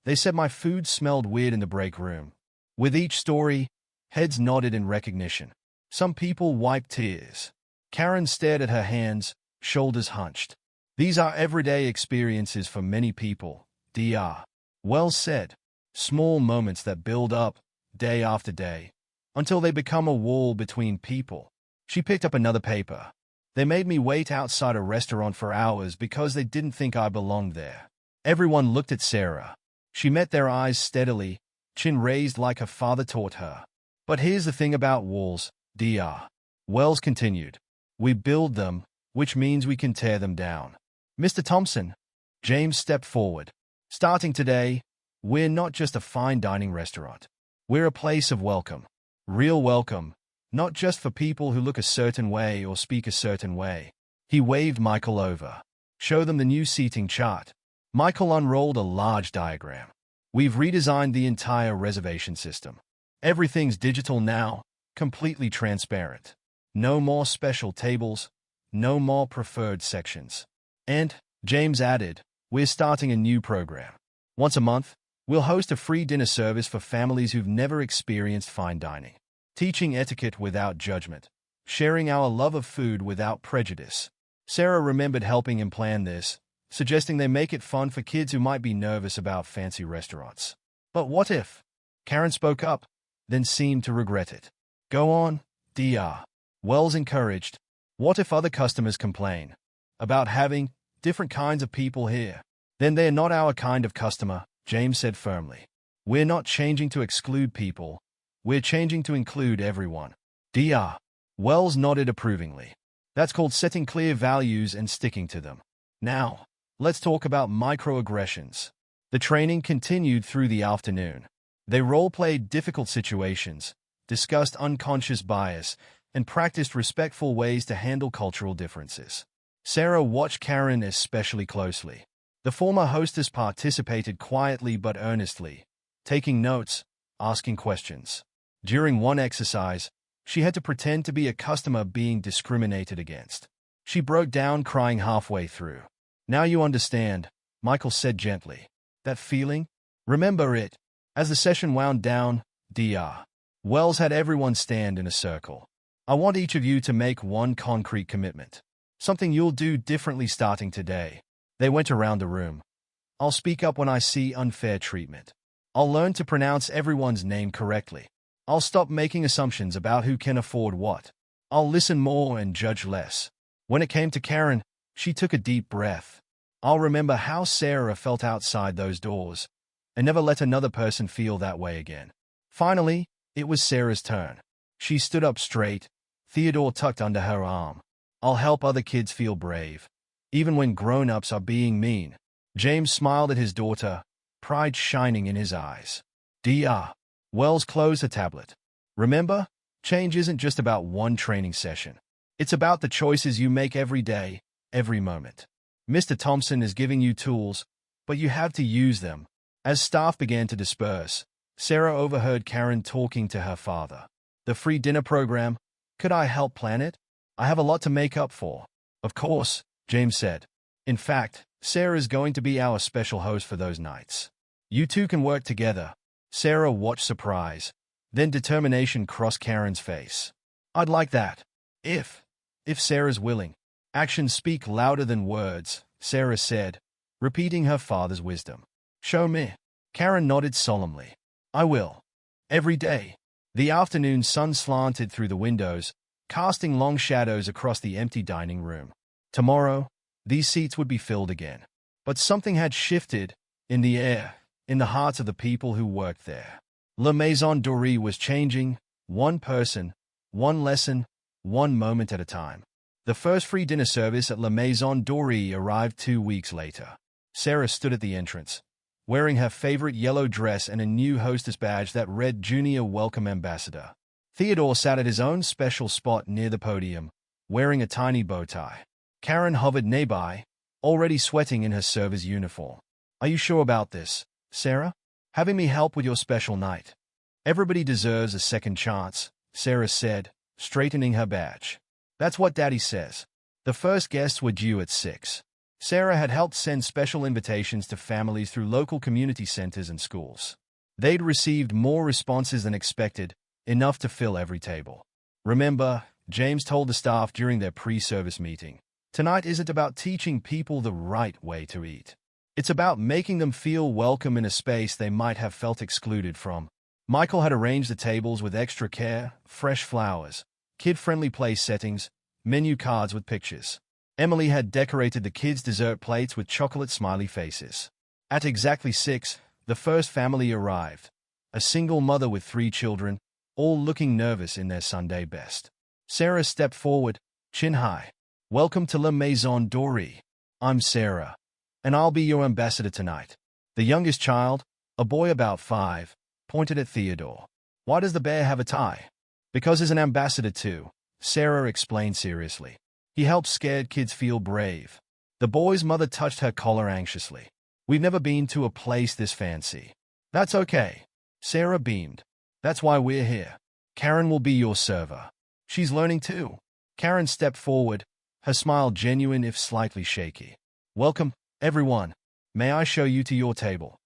They said my food smelled weird in the break room. With each story, heads nodded in recognition. Some people wiped tears. Karen stared at her hands, shoulders hunched. These are everyday experiences for many people, Dr. Wells said. Small moments that build up, day after day, until they become a wall between people. She picked up another paper. They made me wait outside a restaurant for hours because they didn't think I belonged there. Everyone looked at Sarah. She met their eyes steadily, chin raised like her father taught her. But here's the thing about walls, Dr. Wells continued. We build them, which means we can tear them down. Mr. Thompson, James stepped forward. Starting today, we're not just a fine dining restaurant. We're a place of welcome. Real welcome. Not just for people who look a certain way or speak a certain way. He waved Michael over. Show them the new seating chart. Michael unrolled a large diagram. We've redesigned the entire reservation system. Everything's digital now, completely transparent. No more special tables, no more preferred sections. And, James added, we're starting a new program. Once a month, we'll host a free dinner service for families who've never experienced fine dining. Teaching etiquette without judgment. Sharing our love of food without prejudice. Sarah remembered helping him plan this, suggesting they make it fun for kids who might be nervous about fancy restaurants. But what if? Karen spoke up, then seemed to regret it. Go on, Dr. Wells encouraged. What if other customers complain about having different kinds of people here? Then they're not our kind of customer, James said firmly. We're not changing to exclude people. We're changing to include everyone. Dr. Wells nodded approvingly. That's called setting clear values and sticking to them. Now, let's talk about microaggressions. The training continued through the afternoon. They role-played difficult situations, discussed unconscious bias, and practiced respectful ways to handle cultural differences. Sarah watched Karen especially closely. The former hostess participated quietly but earnestly, taking notes, asking questions. During one exercise, she had to pretend to be a customer being discriminated against. She broke down crying halfway through. Now you understand, Michael said gently. That feeling? Remember it. As the session wound down, Dr. Wells had everyone stand in a circle. I want each of you to make one concrete commitment. Something you'll do differently starting today. They went around the room. I'll speak up when I see unfair treatment. I'll learn to pronounce everyone's name correctly. I'll stop making assumptions about who can afford what. I'll listen more and judge less. When it came to Karen, she took a deep breath. I'll remember how Sarah felt outside those doors, and never let another person feel that way again. Finally, it was Sarah's turn. She stood up straight, Theodore tucked under her arm. I'll help other kids feel brave, even when grown-ups are being mean. James smiled at his daughter, pride shining in his eyes. Dr. Wells closed a tablet. Remember, change isn't just about one training session. It's about the choices you make every day, every moment. Mr. Thompson is giving you tools, but you have to use them. As staff began to disperse, Sarah overheard Karen talking to her father. The free dinner program, could I help plan it? I have a lot to make up for. Of course, James said. In fact, Sarah's going to be our special host for those nights. You two can work together. Sarah watched surprise, then determination cross Karen's face. I'd like that. If Sarah's willing. Actions speak louder than words, Sarah said, repeating her father's wisdom. Show me. Karen nodded solemnly. I will. Every day. The afternoon sun slanted through the windows, casting long shadows across the empty dining room. Tomorrow, these seats would be filled again. But something had shifted in the air, in the hearts of the people who worked there. La Maison Dorée was changing, one person, one lesson, one moment at a time. The first free dinner service at La Maison Dorée arrived 2 weeks later. Sarah stood at the entrance, wearing her favorite yellow dress and a new hostess badge that read Junior Welcome Ambassador. Theodore sat at his own special spot near the podium, wearing a tiny bow tie. Karen hovered nearby, already sweating in her server's uniform. "Are you sure about this, Sarah? Having me help with your special night?" "Everybody deserves a second chance," Sarah said, straightening her badge. "That's what Daddy says." The first guests were due at 6. Sarah had helped send special invitations to families through local community centers and schools. They'd received more responses than expected, enough to fill every table. "Remember," James told the staff during their pre-service meeting, "tonight isn't about teaching people the right way to eat. It's about making them feel welcome in a space they might have felt excluded from." Michael had arranged the tables with extra care, fresh flowers, kid-friendly place settings, menu cards with pictures. Emily had decorated the kids' dessert plates with chocolate smiley faces. At exactly 6, the first family arrived, a single mother with 3 children, all looking nervous in their Sunday best. Sarah stepped forward, chin high. "Welcome to La Maison Dorée. I'm Sarah, and I'll be your ambassador tonight." The youngest child, a boy about 5, pointed at Theodore. "Why does the bear have a tie?" "Because he's an ambassador too," Sarah explained seriously. "He helps scared kids feel brave." The boy's mother touched her collar anxiously. "We've never been to a place this fancy." "That's okay," Sarah beamed. "That's why we're here. Karen will be your server. She's learning too." Karen stepped forward, her smile genuine if slightly shaky. "Welcome, everyone. May I show you to your table?"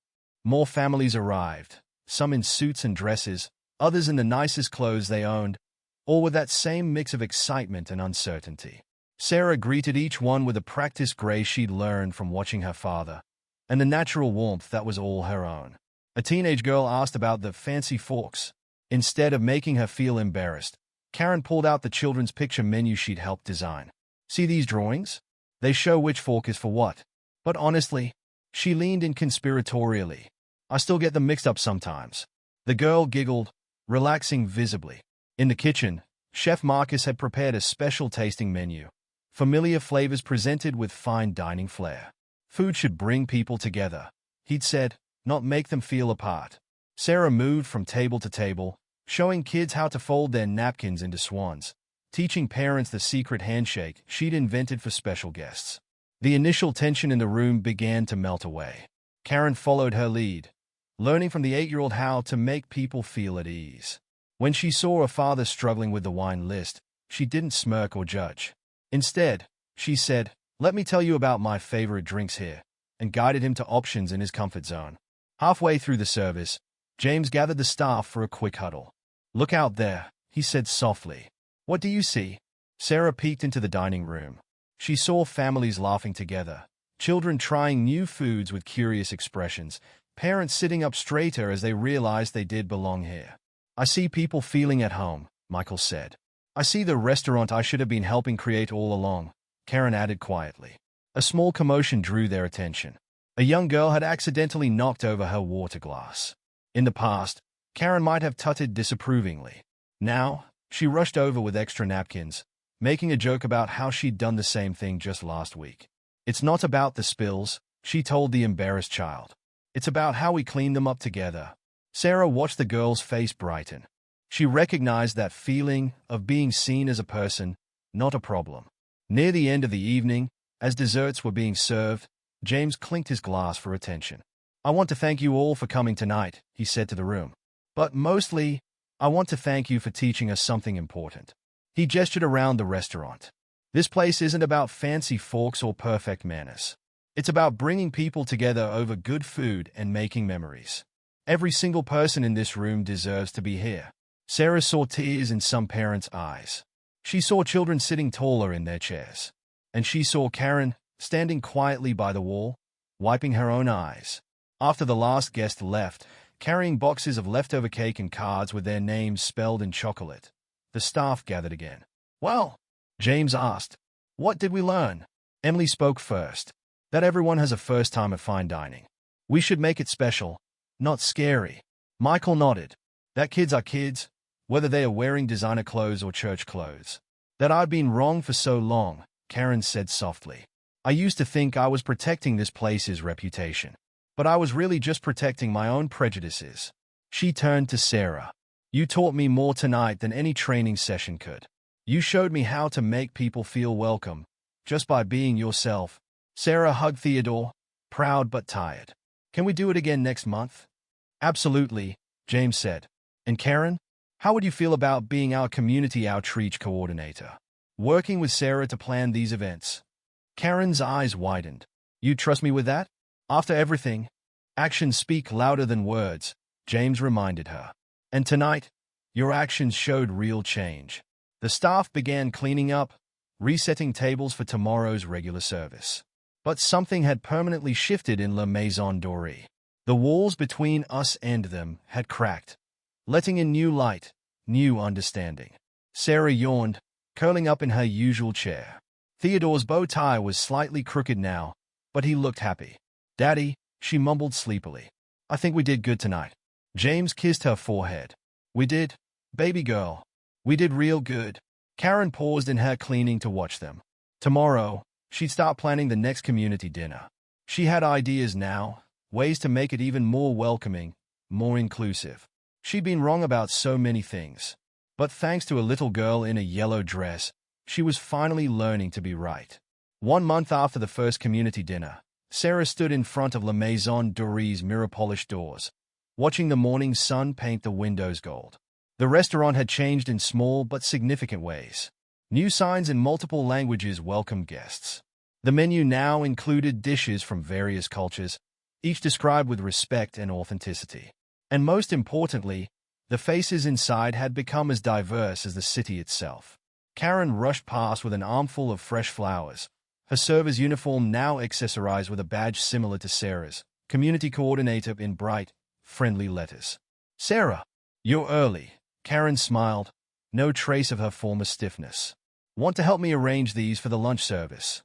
More families arrived, some in suits and dresses, others in the nicest clothes they owned, all with that same mix of excitement and uncertainty. Sarah greeted each one with a practiced grace she'd learned from watching her father, and the natural warmth that was all her own. A teenage girl asked about the fancy forks. Instead of making her feel embarrassed, Karen pulled out the children's picture menu she'd helped design. "See these drawings? They show which fork is for what." "But honestly," she leaned in conspiratorially, "I still get them mixed up sometimes." The girl giggled, relaxing visibly. In the kitchen, Chef Marcus had prepared a special tasting menu, familiar flavors presented with fine dining flair. "Food should bring people together," he'd said, "not make them feel apart." Sarah moved from table to table, showing kids how to fold their napkins into swans, teaching parents the secret handshake she'd invented for special guests. The initial tension in the room began to melt away. Karen followed her lead, learning from the 8-year-old how to make people feel at ease. When she saw her father struggling with the wine list, she didn't smirk or judge. Instead, she said, "Let me tell you about my favorite drinks here," and guided him to options in his comfort zone. Halfway through the service, James gathered the staff for a quick huddle. "Look out there," he said softly. "What do you see?" Sarah peeked into the dining room. She saw families laughing together, children trying new foods with curious expressions, parents sitting up straighter as they realized they did belong here. "I see people feeling at home," Michael said. "I see the restaurant I should have been helping create all along," Karen added quietly. A small commotion drew their attention. A young girl had accidentally knocked over her water glass. In the past, Karen might have tutted disapprovingly. Now, she rushed over with extra napkins, making a joke about how she'd done the same thing just last week. "It's not about the spills," she told the embarrassed child. "It's about how we clean them up together." Sarah watched the girl's face brighten. She recognized that feeling of being seen as a person, not a problem. Near the end of the evening, as desserts were being served, James clinked his glass for attention. "I want to thank you all for coming tonight," he said to the room. "But mostly, I want to thank you for teaching us something important." He gestured around the restaurant. "This place isn't about fancy forks or perfect manners. It's about bringing people together over good food and making memories. Every single person in this room deserves to be here." Sarah saw tears in some parents' eyes. She saw children sitting taller in their chairs. And she saw Karen, standing quietly by the wall, wiping her own eyes. After the last guest left, carrying boxes of leftover cake and cards with their names spelled in chocolate, the staff gathered again. "Well," James asked, "what did we learn?" Emily spoke first. "That everyone has a first time at fine dining. We should make it special, not scary." Michael nodded. "That kids are kids, whether they are wearing designer clothes or church clothes." "That I've been wrong for so long," Karen said softly. I used to think I was protecting this place's reputation, but I was really just protecting my own prejudices. She turned to Sarah. You taught me more tonight than any training session could. You showed me how to make people feel welcome, just by being yourself. Sarah hugged Theodore, proud but tired. Can we do it again next month? Absolutely, James said. And Karen, how would you feel about being our community outreach coordinator? Working with Sarah to plan these events. Karen's eyes widened. You trust me with that? After everything, actions speak louder than words, James reminded her. And tonight, your actions showed real change. The staff began cleaning up, resetting tables for tomorrow's regular service. But something had permanently shifted in La Maison Dorée. The walls between us and them had cracked, letting in new light, new understanding. Sarah yawned, curling up in her usual chair. Theodore's bow tie was slightly crooked now, but he looked happy. Daddy, she mumbled sleepily. I think we did good tonight. James kissed her forehead. We did, baby girl. We did real good. Karen paused in her cleaning to watch them. Tomorrow, she'd start planning the next community dinner. She had ideas now, ways to make it even more welcoming, more inclusive. She'd been wrong about so many things. But thanks to a little girl in a yellow dress, she was finally learning to be right. 1 month after the first community dinner, Sarah stood in front of La Maison Dorée's mirror-polished doors, watching the morning sun paint the windows gold. The restaurant had changed in small but significant ways. New signs in multiple languages welcomed guests. The menu now included dishes from various cultures, each described with respect and authenticity. And most importantly, the faces inside had become as diverse as the city itself. Karen rushed past with an armful of fresh flowers, her server's uniform now accessorized with a badge similar to Sarah's, community coordinator in bright, friendly letters. Sarah, you're early. Karen smiled, no trace of her former stiffness. Want to help me arrange these for the lunch service?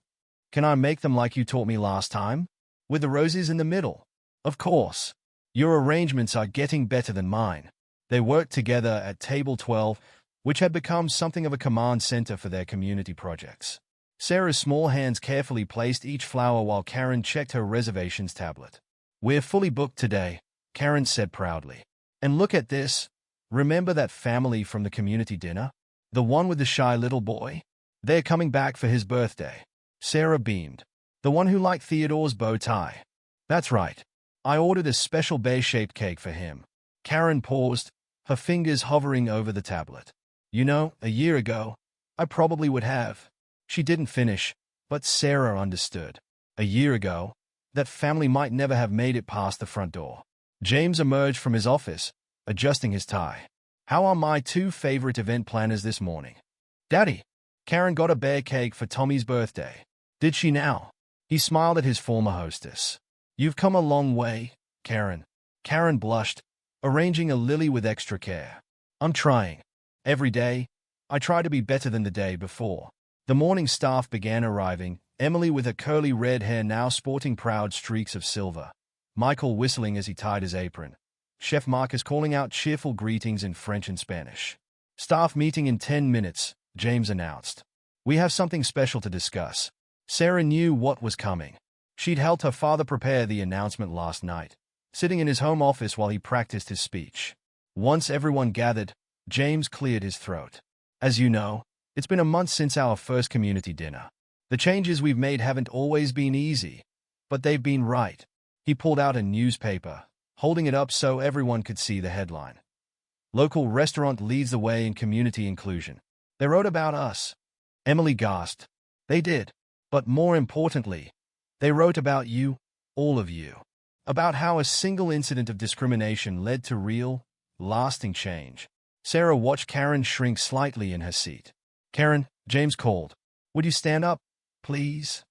Can I make them like you taught me last time? With the roses in the middle? Of course. Your arrangements are getting better than mine. They worked together at Table 12, which had become something of a command center for their community projects. Sarah's small hands carefully placed each flower while Karen checked her reservations tablet. We're fully booked today, Karen said proudly. And look at this. Remember that family from the community dinner? The one with the shy little boy? They're coming back for his birthday. Sarah beamed. The one who liked Theodore's bow tie. That's right. I ordered a special bear-shaped cake for him. Karen paused, her fingers hovering over the tablet. You know, a year ago, I probably would have. She didn't finish, but Sarah understood. A year ago, that family might never have made it past the front door. James emerged from his office, adjusting his tie. How are my 2 favorite event planners this morning? Daddy, Karen got a bear cake for Tommy's birthday. Did she now? He smiled at his former hostess. You've come a long way, Karen. Karen blushed, arranging a lily with extra care. I'm trying. Every day, I try to be better than the day before. The morning staff began arriving, Emily with her curly red hair now sporting proud streaks of silver, Michael whistling as he tied his apron, Chef Marcus calling out cheerful greetings in French and Spanish. Staff meeting in 10 minutes, James announced. We have something special to discuss. Sarah knew what was coming. She'd helped her father prepare the announcement last night, sitting in his home office while he practiced his speech. Once everyone gathered, James cleared his throat. As you know, it's been a month since our first community dinner. The changes we've made haven't always been easy, but they've been right. He pulled out a newspaper, holding it up so everyone could see the headline. Local restaurant leads the way in community inclusion. They wrote about us. Emily gasped. They did. But more importantly, they wrote about you, all of you. About how a single incident of discrimination led to real, lasting change. Sarah watched Karen shrink slightly in her seat. Karen, James called. Would you stand up, please?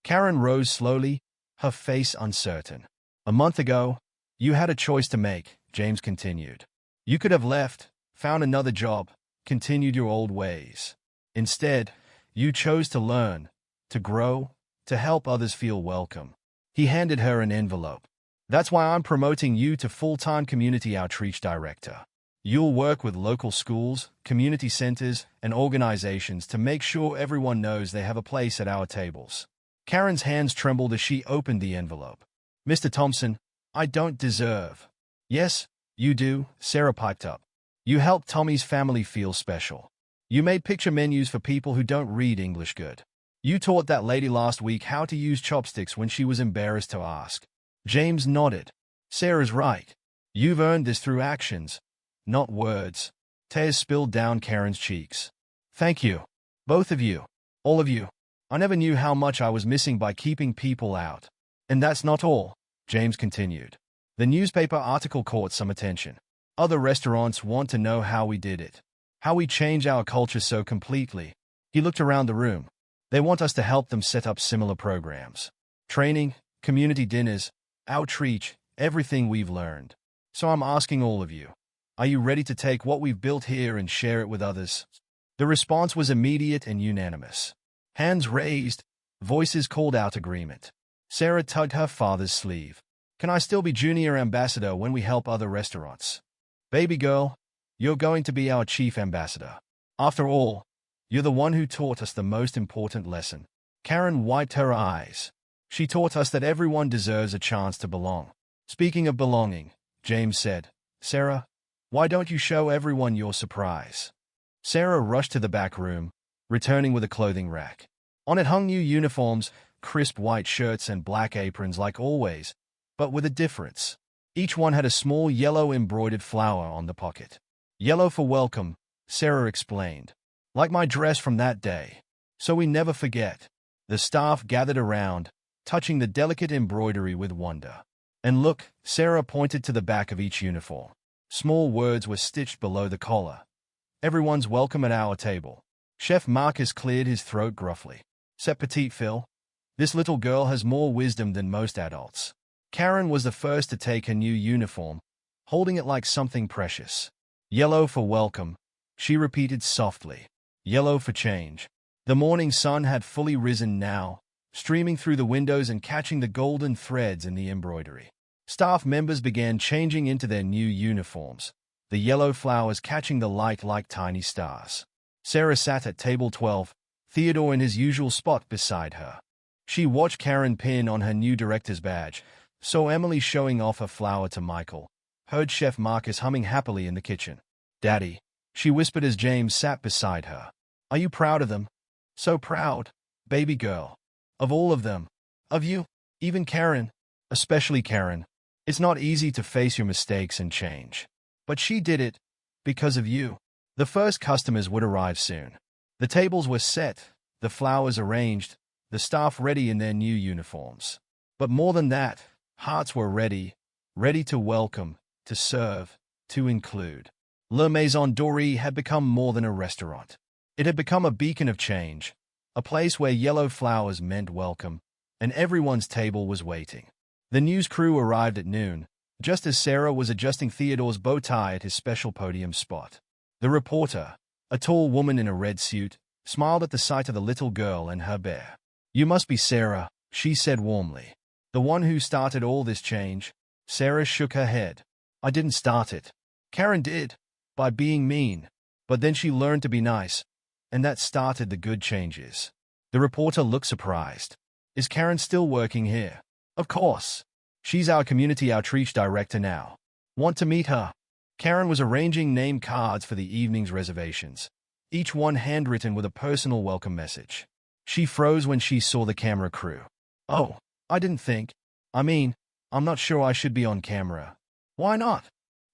Karen rose slowly, her face uncertain. A month ago, you had a choice to make, James continued. You could have left, found another job, continued your old ways. Instead, you chose to learn, to grow, to help others feel welcome. He handed her an envelope. That's why I'm promoting you to full-time community outreach director. You'll work with local schools, community centers, and organizations to make sure everyone knows they have a place at our tables. Karen's hands trembled as she opened the envelope. Mr. Thompson, I don't deserve. Yes, you do, Sarah piped up. You helped Tommy's family feel special. You made picture menus for people who don't read English good. You taught that lady last week how to use chopsticks when she was embarrassed to ask. James nodded. Sarah's right. You've earned this through actions, not words. Tears spilled down Karen's cheeks. Thank you. Both of you. All of you. I never knew how much I was missing by keeping people out. And that's not all, James continued. The newspaper article caught some attention. Other restaurants want to know how we did it. How we change our culture so completely. He looked around the room. They want us to help them set up similar programs. Training, community dinners, outreach, everything we've learned. So I'm asking all of you, are you ready to take what we've built here and share it with others? The response was immediate and unanimous. Hands raised, voices called out agreement. Sarah tugged her father's sleeve. Can I still be junior ambassador when we help other restaurants? Baby girl, you're going to be our chief ambassador. After all, you're the one who taught us the most important lesson. Karen wiped her eyes. She taught us that everyone deserves a chance to belong. Speaking of belonging, James said, Sarah, why don't you show everyone your surprise? Sarah rushed to the back room, returning with a clothing rack. On it hung new uniforms, crisp white shirts and black aprons like always, but with a difference. Each one had a small yellow embroidered flower on the pocket. Yellow for welcome, Sarah explained. Like my dress from that day. So we never forget. The staff gathered around, touching the delicate embroidery with wonder. And look, Sarah pointed to the back of each uniform. Small words were stitched below the collar. Everyone's welcome at our table. Chef Marcus cleared his throat gruffly. C'est petit Phil. This little girl has more wisdom than most adults. Karen was the first to take her new uniform, holding it like something precious. Yellow for welcome, she repeated softly. Yellow for change. The morning sun had fully risen now, streaming through the windows and catching the golden threads in the embroidery. Staff members began changing into their new uniforms, the yellow flowers catching the light like tiny stars. Sarah sat at table 12, Theodore in his usual spot beside her. She watched Karen pin on her new director's badge, saw Emily showing off her flower to Michael, heard Chef Marcus humming happily in the kitchen. Daddy, she whispered as James sat beside her. Are you proud of them? So proud, baby girl. Of all of them. Of you. Even Karen. Especially Karen. It's not easy to face your mistakes and change. But she did it. Because of you. The first customers would arrive soon. The tables were set, the flowers arranged, the staff ready in their new uniforms. But more than that, hearts were ready. Ready to welcome, to serve, to include. Le Maison Dorée had become more than a restaurant. It had become a beacon of change, a place where yellow flowers meant welcome, and everyone's table was waiting. The news crew arrived at noon, just as Sarah was adjusting Theodore's bow tie at his special podium spot. The reporter, a tall woman in a red suit, smiled at the sight of the little girl and her bear. You must be Sarah, she said warmly. The one who started all this change. Sarah shook her head. I didn't start it. Karen did. By being mean. But then she learned to be nice. And that started the good changes. The reporter looked surprised. Is Karen still working here? Of course. She's our community outreach director now. Want to meet her? Karen was arranging name cards for the evening's reservations, each one handwritten with a personal welcome message. She froze when she saw the camera crew. Oh, I didn't think. I'm not sure I should be on camera. Why not?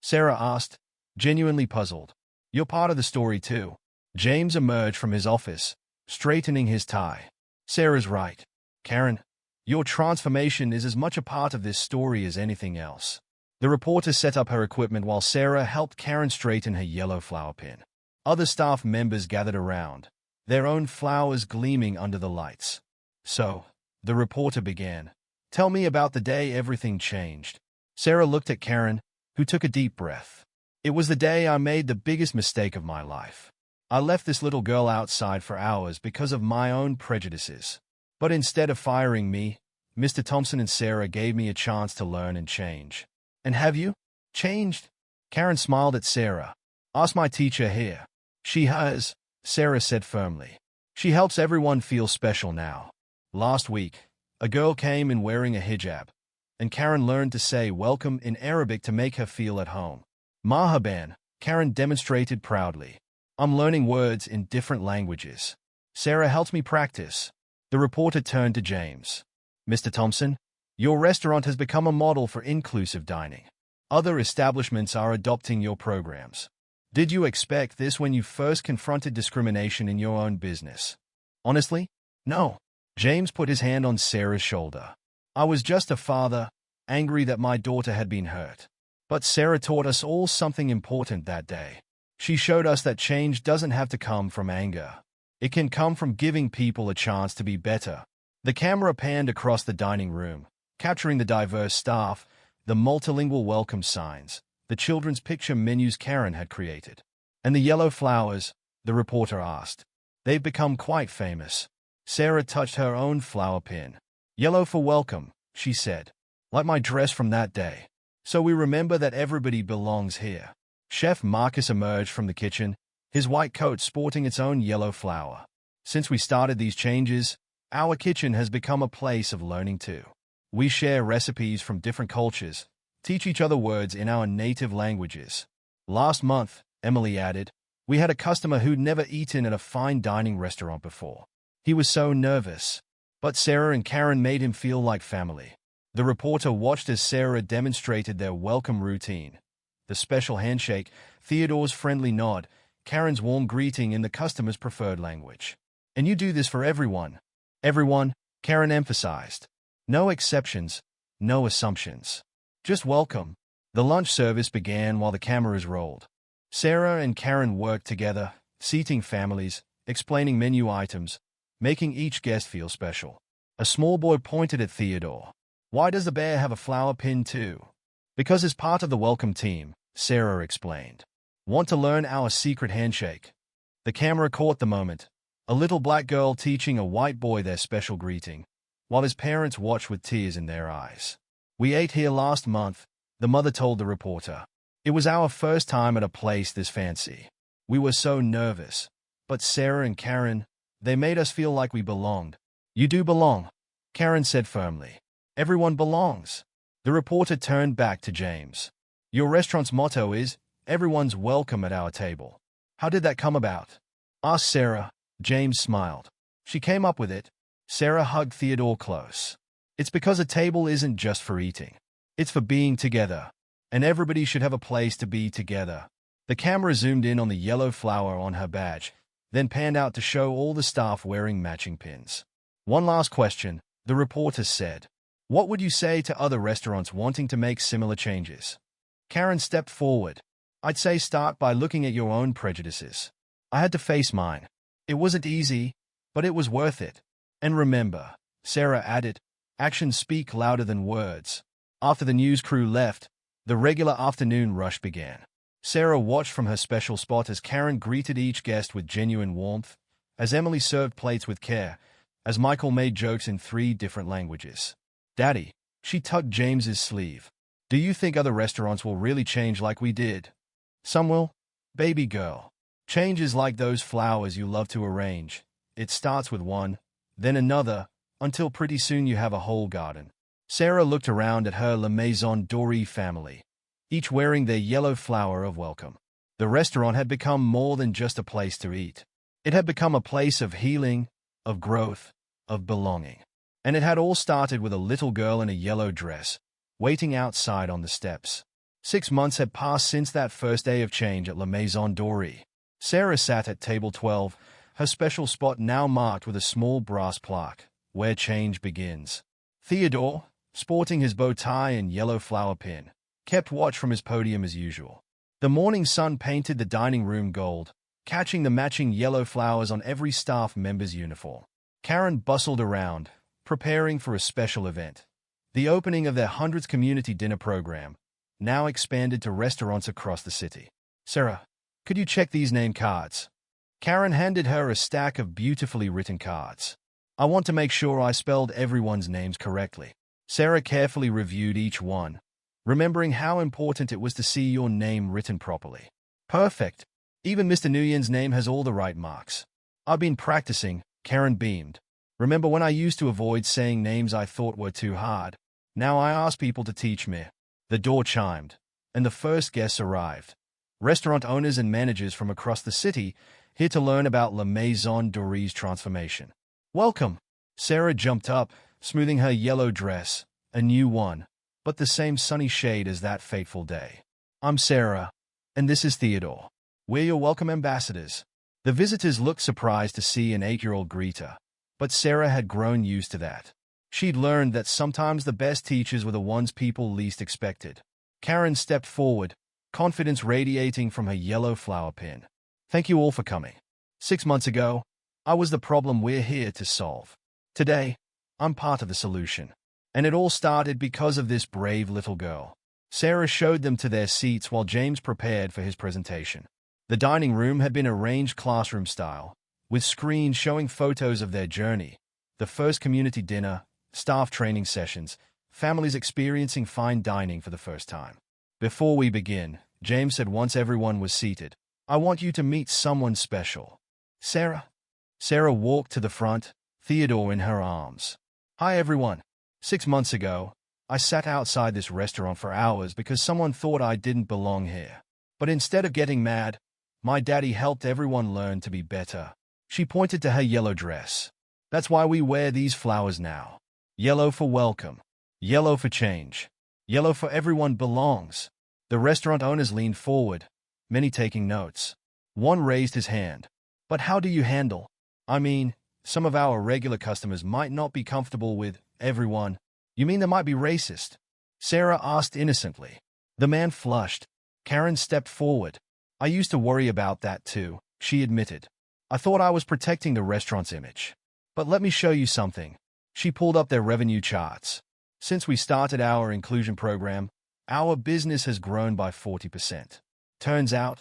Sarah asked, genuinely puzzled. You're part of the story too. James emerged from his office, straightening his tie. Sarah's right. Karen, your transformation is as much a part of this story as anything else. The reporter set up her equipment while Sarah helped Karen straighten her yellow flower pin. Other staff members gathered around, their own flowers gleaming under the lights. So, the reporter began. Tell me about the day everything changed. Sarah looked at Karen, who took a deep breath. It was the day I made the biggest mistake of my life. I left this little girl outside for hours because of my own prejudices. But instead of firing me, Mr. Thompson and Sarah gave me a chance to learn and change. And have you? Changed? Karen smiled at Sarah. Ask my teacher here. She has, Sarah said firmly. She helps everyone feel special now. Last week, a girl came in wearing a hijab, and Karen learned to say welcome in Arabic to make her feel at home. Marhaban, Karen demonstrated proudly. I'm learning words in different languages. Sarah helped me practice. The reporter turned to James. Mr. Thompson, your restaurant has become a model for inclusive dining. Other establishments are adopting your programs. Did you expect this when you first confronted discrimination in your own business? Honestly, no. James put his hand on Sarah's shoulder. I was just a father, angry that my daughter had been hurt. But Sarah taught us all something important that day. She showed us that change doesn't have to come from anger. It can come from giving people a chance to be better. The camera panned across the dining room, capturing the diverse staff, the multilingual welcome signs, the children's picture menus Karen had created. And the yellow flowers, the reporter asked. They've become quite famous. Sarah touched her own flower pin. Yellow for welcome, she said. Like my dress from that day. So we remember that everybody belongs here. Chef Marcus emerged from the kitchen, his white coat sporting its own yellow flower. Since we started these changes, our kitchen has become a place of learning too. We share recipes from different cultures, teach each other words in our native languages. Last month, Emily added, we had a customer who'd never eaten at a fine dining restaurant before. He was so nervous. But Sarah and Karen made him feel like family. The reporter watched as Sarah demonstrated their welcome routine. The special handshake, Theodore's friendly nod, Karen's warm greeting in the customer's preferred language. And you do this for everyone. Everyone, Karen emphasized. No exceptions, no assumptions. Just welcome. The lunch service began while the cameras rolled. Sarah and Karen worked together, seating families, explaining menu items, making each guest feel special. A small boy pointed at Theodore. Why does the bear have a flower pin too? Because as part of the welcome team, Sarah explained. Want to learn our secret handshake? The camera caught the moment. A little black girl teaching a white boy their special greeting, while his parents watched with tears in their eyes. We ate here last month, the mother told the reporter. It was our first time at a place this fancy. We were so nervous. But Sarah and Karen, they made us feel like we belonged. You do belong, Karen said firmly. Everyone belongs. The reporter turned back to James. Your restaurant's motto is, everyone's welcome at our table. How did that come about? Asked Sarah. James smiled. She came up with it. Sarah hugged Theodore close. It's because a table isn't just for eating. It's for being together. And everybody should have a place to be together. The camera zoomed in on the yellow flower on her badge, then panned out to show all the staff wearing matching pins. One last question, the reporter said. What would you say to other restaurants wanting to make similar changes? Karen stepped forward. I'd say start by looking at your own prejudices. I had to face mine. It wasn't easy, but it was worth it. And remember, Sarah added, actions speak louder than words. After the news crew left, the regular afternoon rush began. Sarah watched from her special spot as Karen greeted each guest with genuine warmth, as Emily served plates with care, as Michael made jokes in 3 different languages. Daddy, she tugged James's sleeve. Do you think other restaurants will really change like we did? Some will. Baby girl. Change is like those flowers you love to arrange. It starts with one, then another, until pretty soon you have a whole garden. Sarah looked around at her La Maison Dorée family, each wearing their yellow flower of welcome. The restaurant had become more than just a place to eat. It had become a place of healing, of growth, of belonging. And it had all started with a little girl in a yellow dress, waiting outside on the steps. 6 months had passed since that first day of change at La Maison Dorée. Sarah sat at table 12, her special spot now marked with a small brass plaque, where change begins. Theodore, sporting his bow tie and yellow flower pin, kept watch from his podium as usual. The morning sun painted the dining room gold, catching the matching yellow flowers on every staff member's uniform. Karen bustled around, preparing for a special event. The opening of their 100th community dinner program, now expanded to restaurants across the city. Sarah, could you check these name cards? Karen handed her a stack of beautifully written cards. I want to make sure I spelled everyone's names correctly. Sarah carefully reviewed each one, remembering how important it was to see your name written properly. Perfect. Even Mr. Nguyen's name has all the right marks. I've been practicing, Karen beamed. Remember when I used to avoid saying names I thought were too hard? Now I ask people to teach me. The door chimed, and the first guests arrived. Restaurant owners and managers from across the city, here to learn about La Maison Dorie's transformation. Welcome! Sarah jumped up, smoothing her yellow dress, a new one, but the same sunny shade as that fateful day. I'm Sarah, and this is Theodore. We're your welcome ambassadors. The visitors looked surprised to see an 8-year-old greet her, but Sarah had grown used to that. She'd learned that sometimes the best teachers were the ones people least expected. Karen stepped forward, confidence radiating from her yellow flower pin. Thank you all for coming. 6 months ago, I was the problem we're here to solve. Today, I'm part of the solution. And it all started because of this brave little girl. Sarah showed them to their seats while James prepared for his presentation. The dining room had been arranged classroom style, with screens showing photos of their journey, the first community dinner, staff training sessions, families experiencing fine dining for the first time. Before we begin, James said once everyone was seated, I want you to meet someone special. Sarah? Sarah walked to the front, Theodore in her arms. Hi everyone. 6 months ago, I sat outside this restaurant for hours because someone thought I didn't belong here. But instead of getting mad, my daddy helped everyone learn to be better. She pointed to her yellow dress. That's why we wear these flowers now. Yellow for welcome. Yellow for change. Yellow for everyone belongs. The restaurant owners leaned forward, many taking notes. One raised his hand. But how do you handle? I mean, some of our regular customers might not be comfortable with everyone. You mean they might be racist? Sarah asked innocently. The man flushed. Karen stepped forward. I used to worry about that too, she admitted. I thought I was protecting the restaurant's image. But let me show you something. She pulled up their revenue charts. Since we started our inclusion program, our business has grown by 40%. Turns out,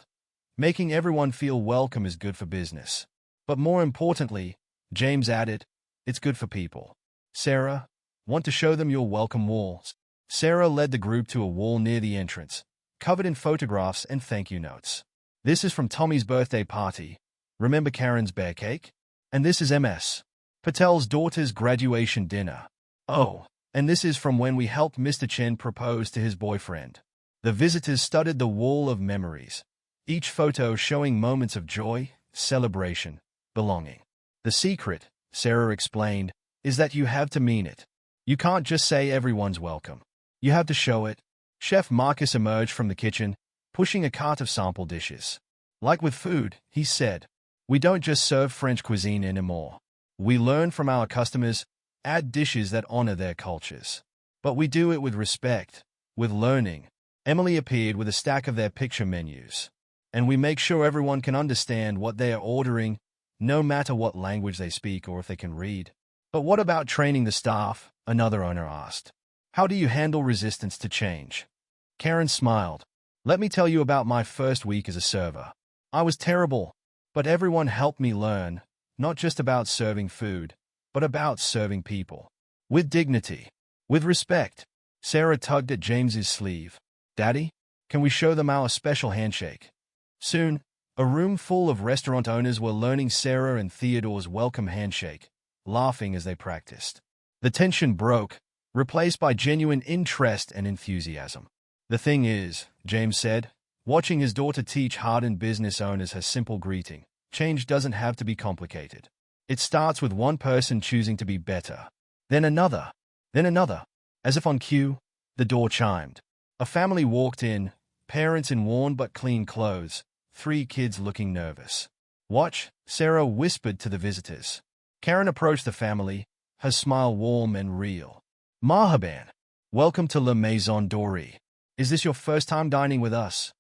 making everyone feel welcome is good for business. But more importantly, James added, it's good for people. Sarah, want to show them your welcome walls? Sarah led the group to a wall near the entrance, covered in photographs and thank you notes. This is from Tommy's birthday party. Remember Karen's bear cake? And this is MS Patel's daughter's graduation dinner. Oh, and this is from when we helped Mr. Chen propose to his boyfriend. The visitors studied the wall of memories, each photo showing moments of joy, celebration, belonging. The secret, Sarah explained, is that you have to mean it. You can't just say everyone's welcome. You have to show it. Chef Marcus emerged from the kitchen, pushing a cart of sample dishes. Like with food, he said, we don't just serve French cuisine anymore. We learn from our customers, add dishes that honor their cultures. But we do it with respect, with learning. Emily appeared with a stack of their picture menus. And we make sure everyone can understand what they are ordering, no matter what language they speak or if they can read. But what about training the staff? Another owner asked. How do you handle resistance to change? Karen smiled. Let me tell you about my first week as a server. I was terrible, but everyone helped me learn, not just about serving food, but about serving people. With dignity. With respect. Sarah tugged at James's sleeve. Daddy, can we show them our special handshake? Soon, a room full of restaurant owners were learning Sarah and Theodore's welcome handshake, laughing as they practiced. The tension broke, replaced by genuine interest and enthusiasm. The thing is, James said, watching his daughter teach hardened business owners her simple greeting, change doesn't have to be complicated. It starts with one person choosing to be better. Then another. Then another. As if on cue, the door chimed. A family walked in, parents in worn but clean clothes, 3 kids looking nervous. Watch, Sarah whispered to the visitors. Karen approached the family, her smile warm and real. Marhaban. Welcome to La Maison Dorie. Is this your first time dining with us?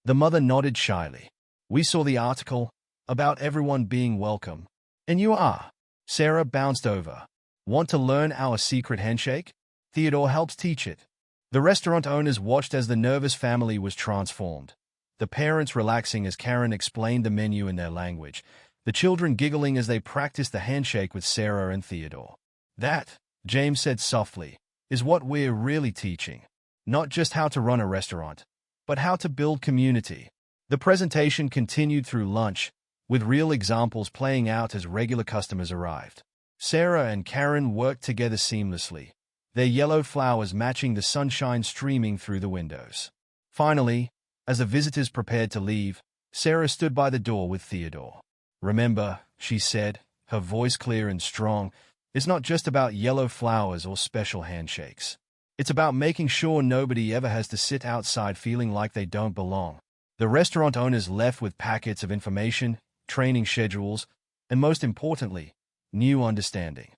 The mother nodded shyly. We saw the article about everyone being welcome. And you are. Sarah bounced over. Want to learn our secret handshake? Theodore helps teach it. The restaurant owners watched as the nervous family was transformed. The parents relaxing as Karen explained the menu in their language. The children giggling as they practiced the handshake with Sarah and Theodore. That, James said softly, is what we're really teaching. Not just how to run a restaurant, but how to build community. The presentation continued through lunch, with real examples playing out as regular customers arrived. Sarah and Karen worked together seamlessly, their yellow flowers matching the sunshine streaming through the windows. Finally, as the visitors prepared to leave, Sarah stood by the door with Theodore. "Remember," she said, her voice clear and strong, "it's not just about yellow flowers or special handshakes. It's about making sure nobody ever has to sit outside feeling like they don't belong." The restaurant owners left with packets of information, training schedules, and most importantly, new understanding.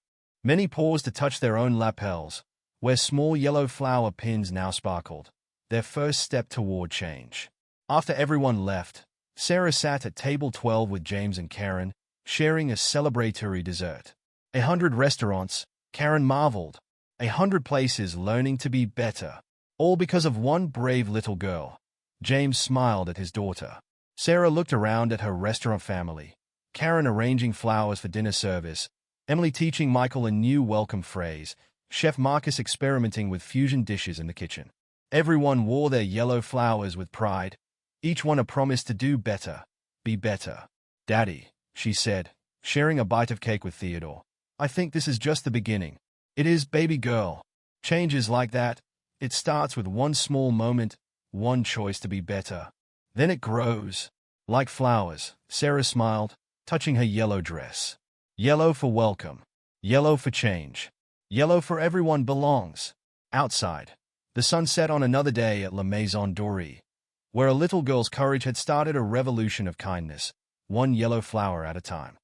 Many paused to touch their own lapels, where small yellow flower pins now sparkled, their first step toward change. After everyone left, Sarah sat at table 12 with James and Karen, sharing a celebratory dessert. 100 restaurants, Karen marveled. 100 places learning to be better. All because of one brave little girl. James smiled at his daughter. Sarah looked around at her restaurant family. Karen arranging flowers for dinner service. Emily teaching Michael a new welcome phrase. Chef Marcus experimenting with fusion dishes in the kitchen. Everyone wore their yellow flowers with pride, each one a promise to do better, be better. "Daddy," she said, sharing a bite of cake with Theodore, "I think this is just the beginning." "It is, baby girl. Change is like that. It starts with one small moment, one choice to be better. Then it grows." Like flowers, Sarah smiled, touching her yellow dress. Yellow for welcome. Yellow for change. Yellow for everyone belongs. Outside, the sun set on another day at La Maison Dorée, where a little girl's courage had started a revolution of kindness, one yellow flower at a time.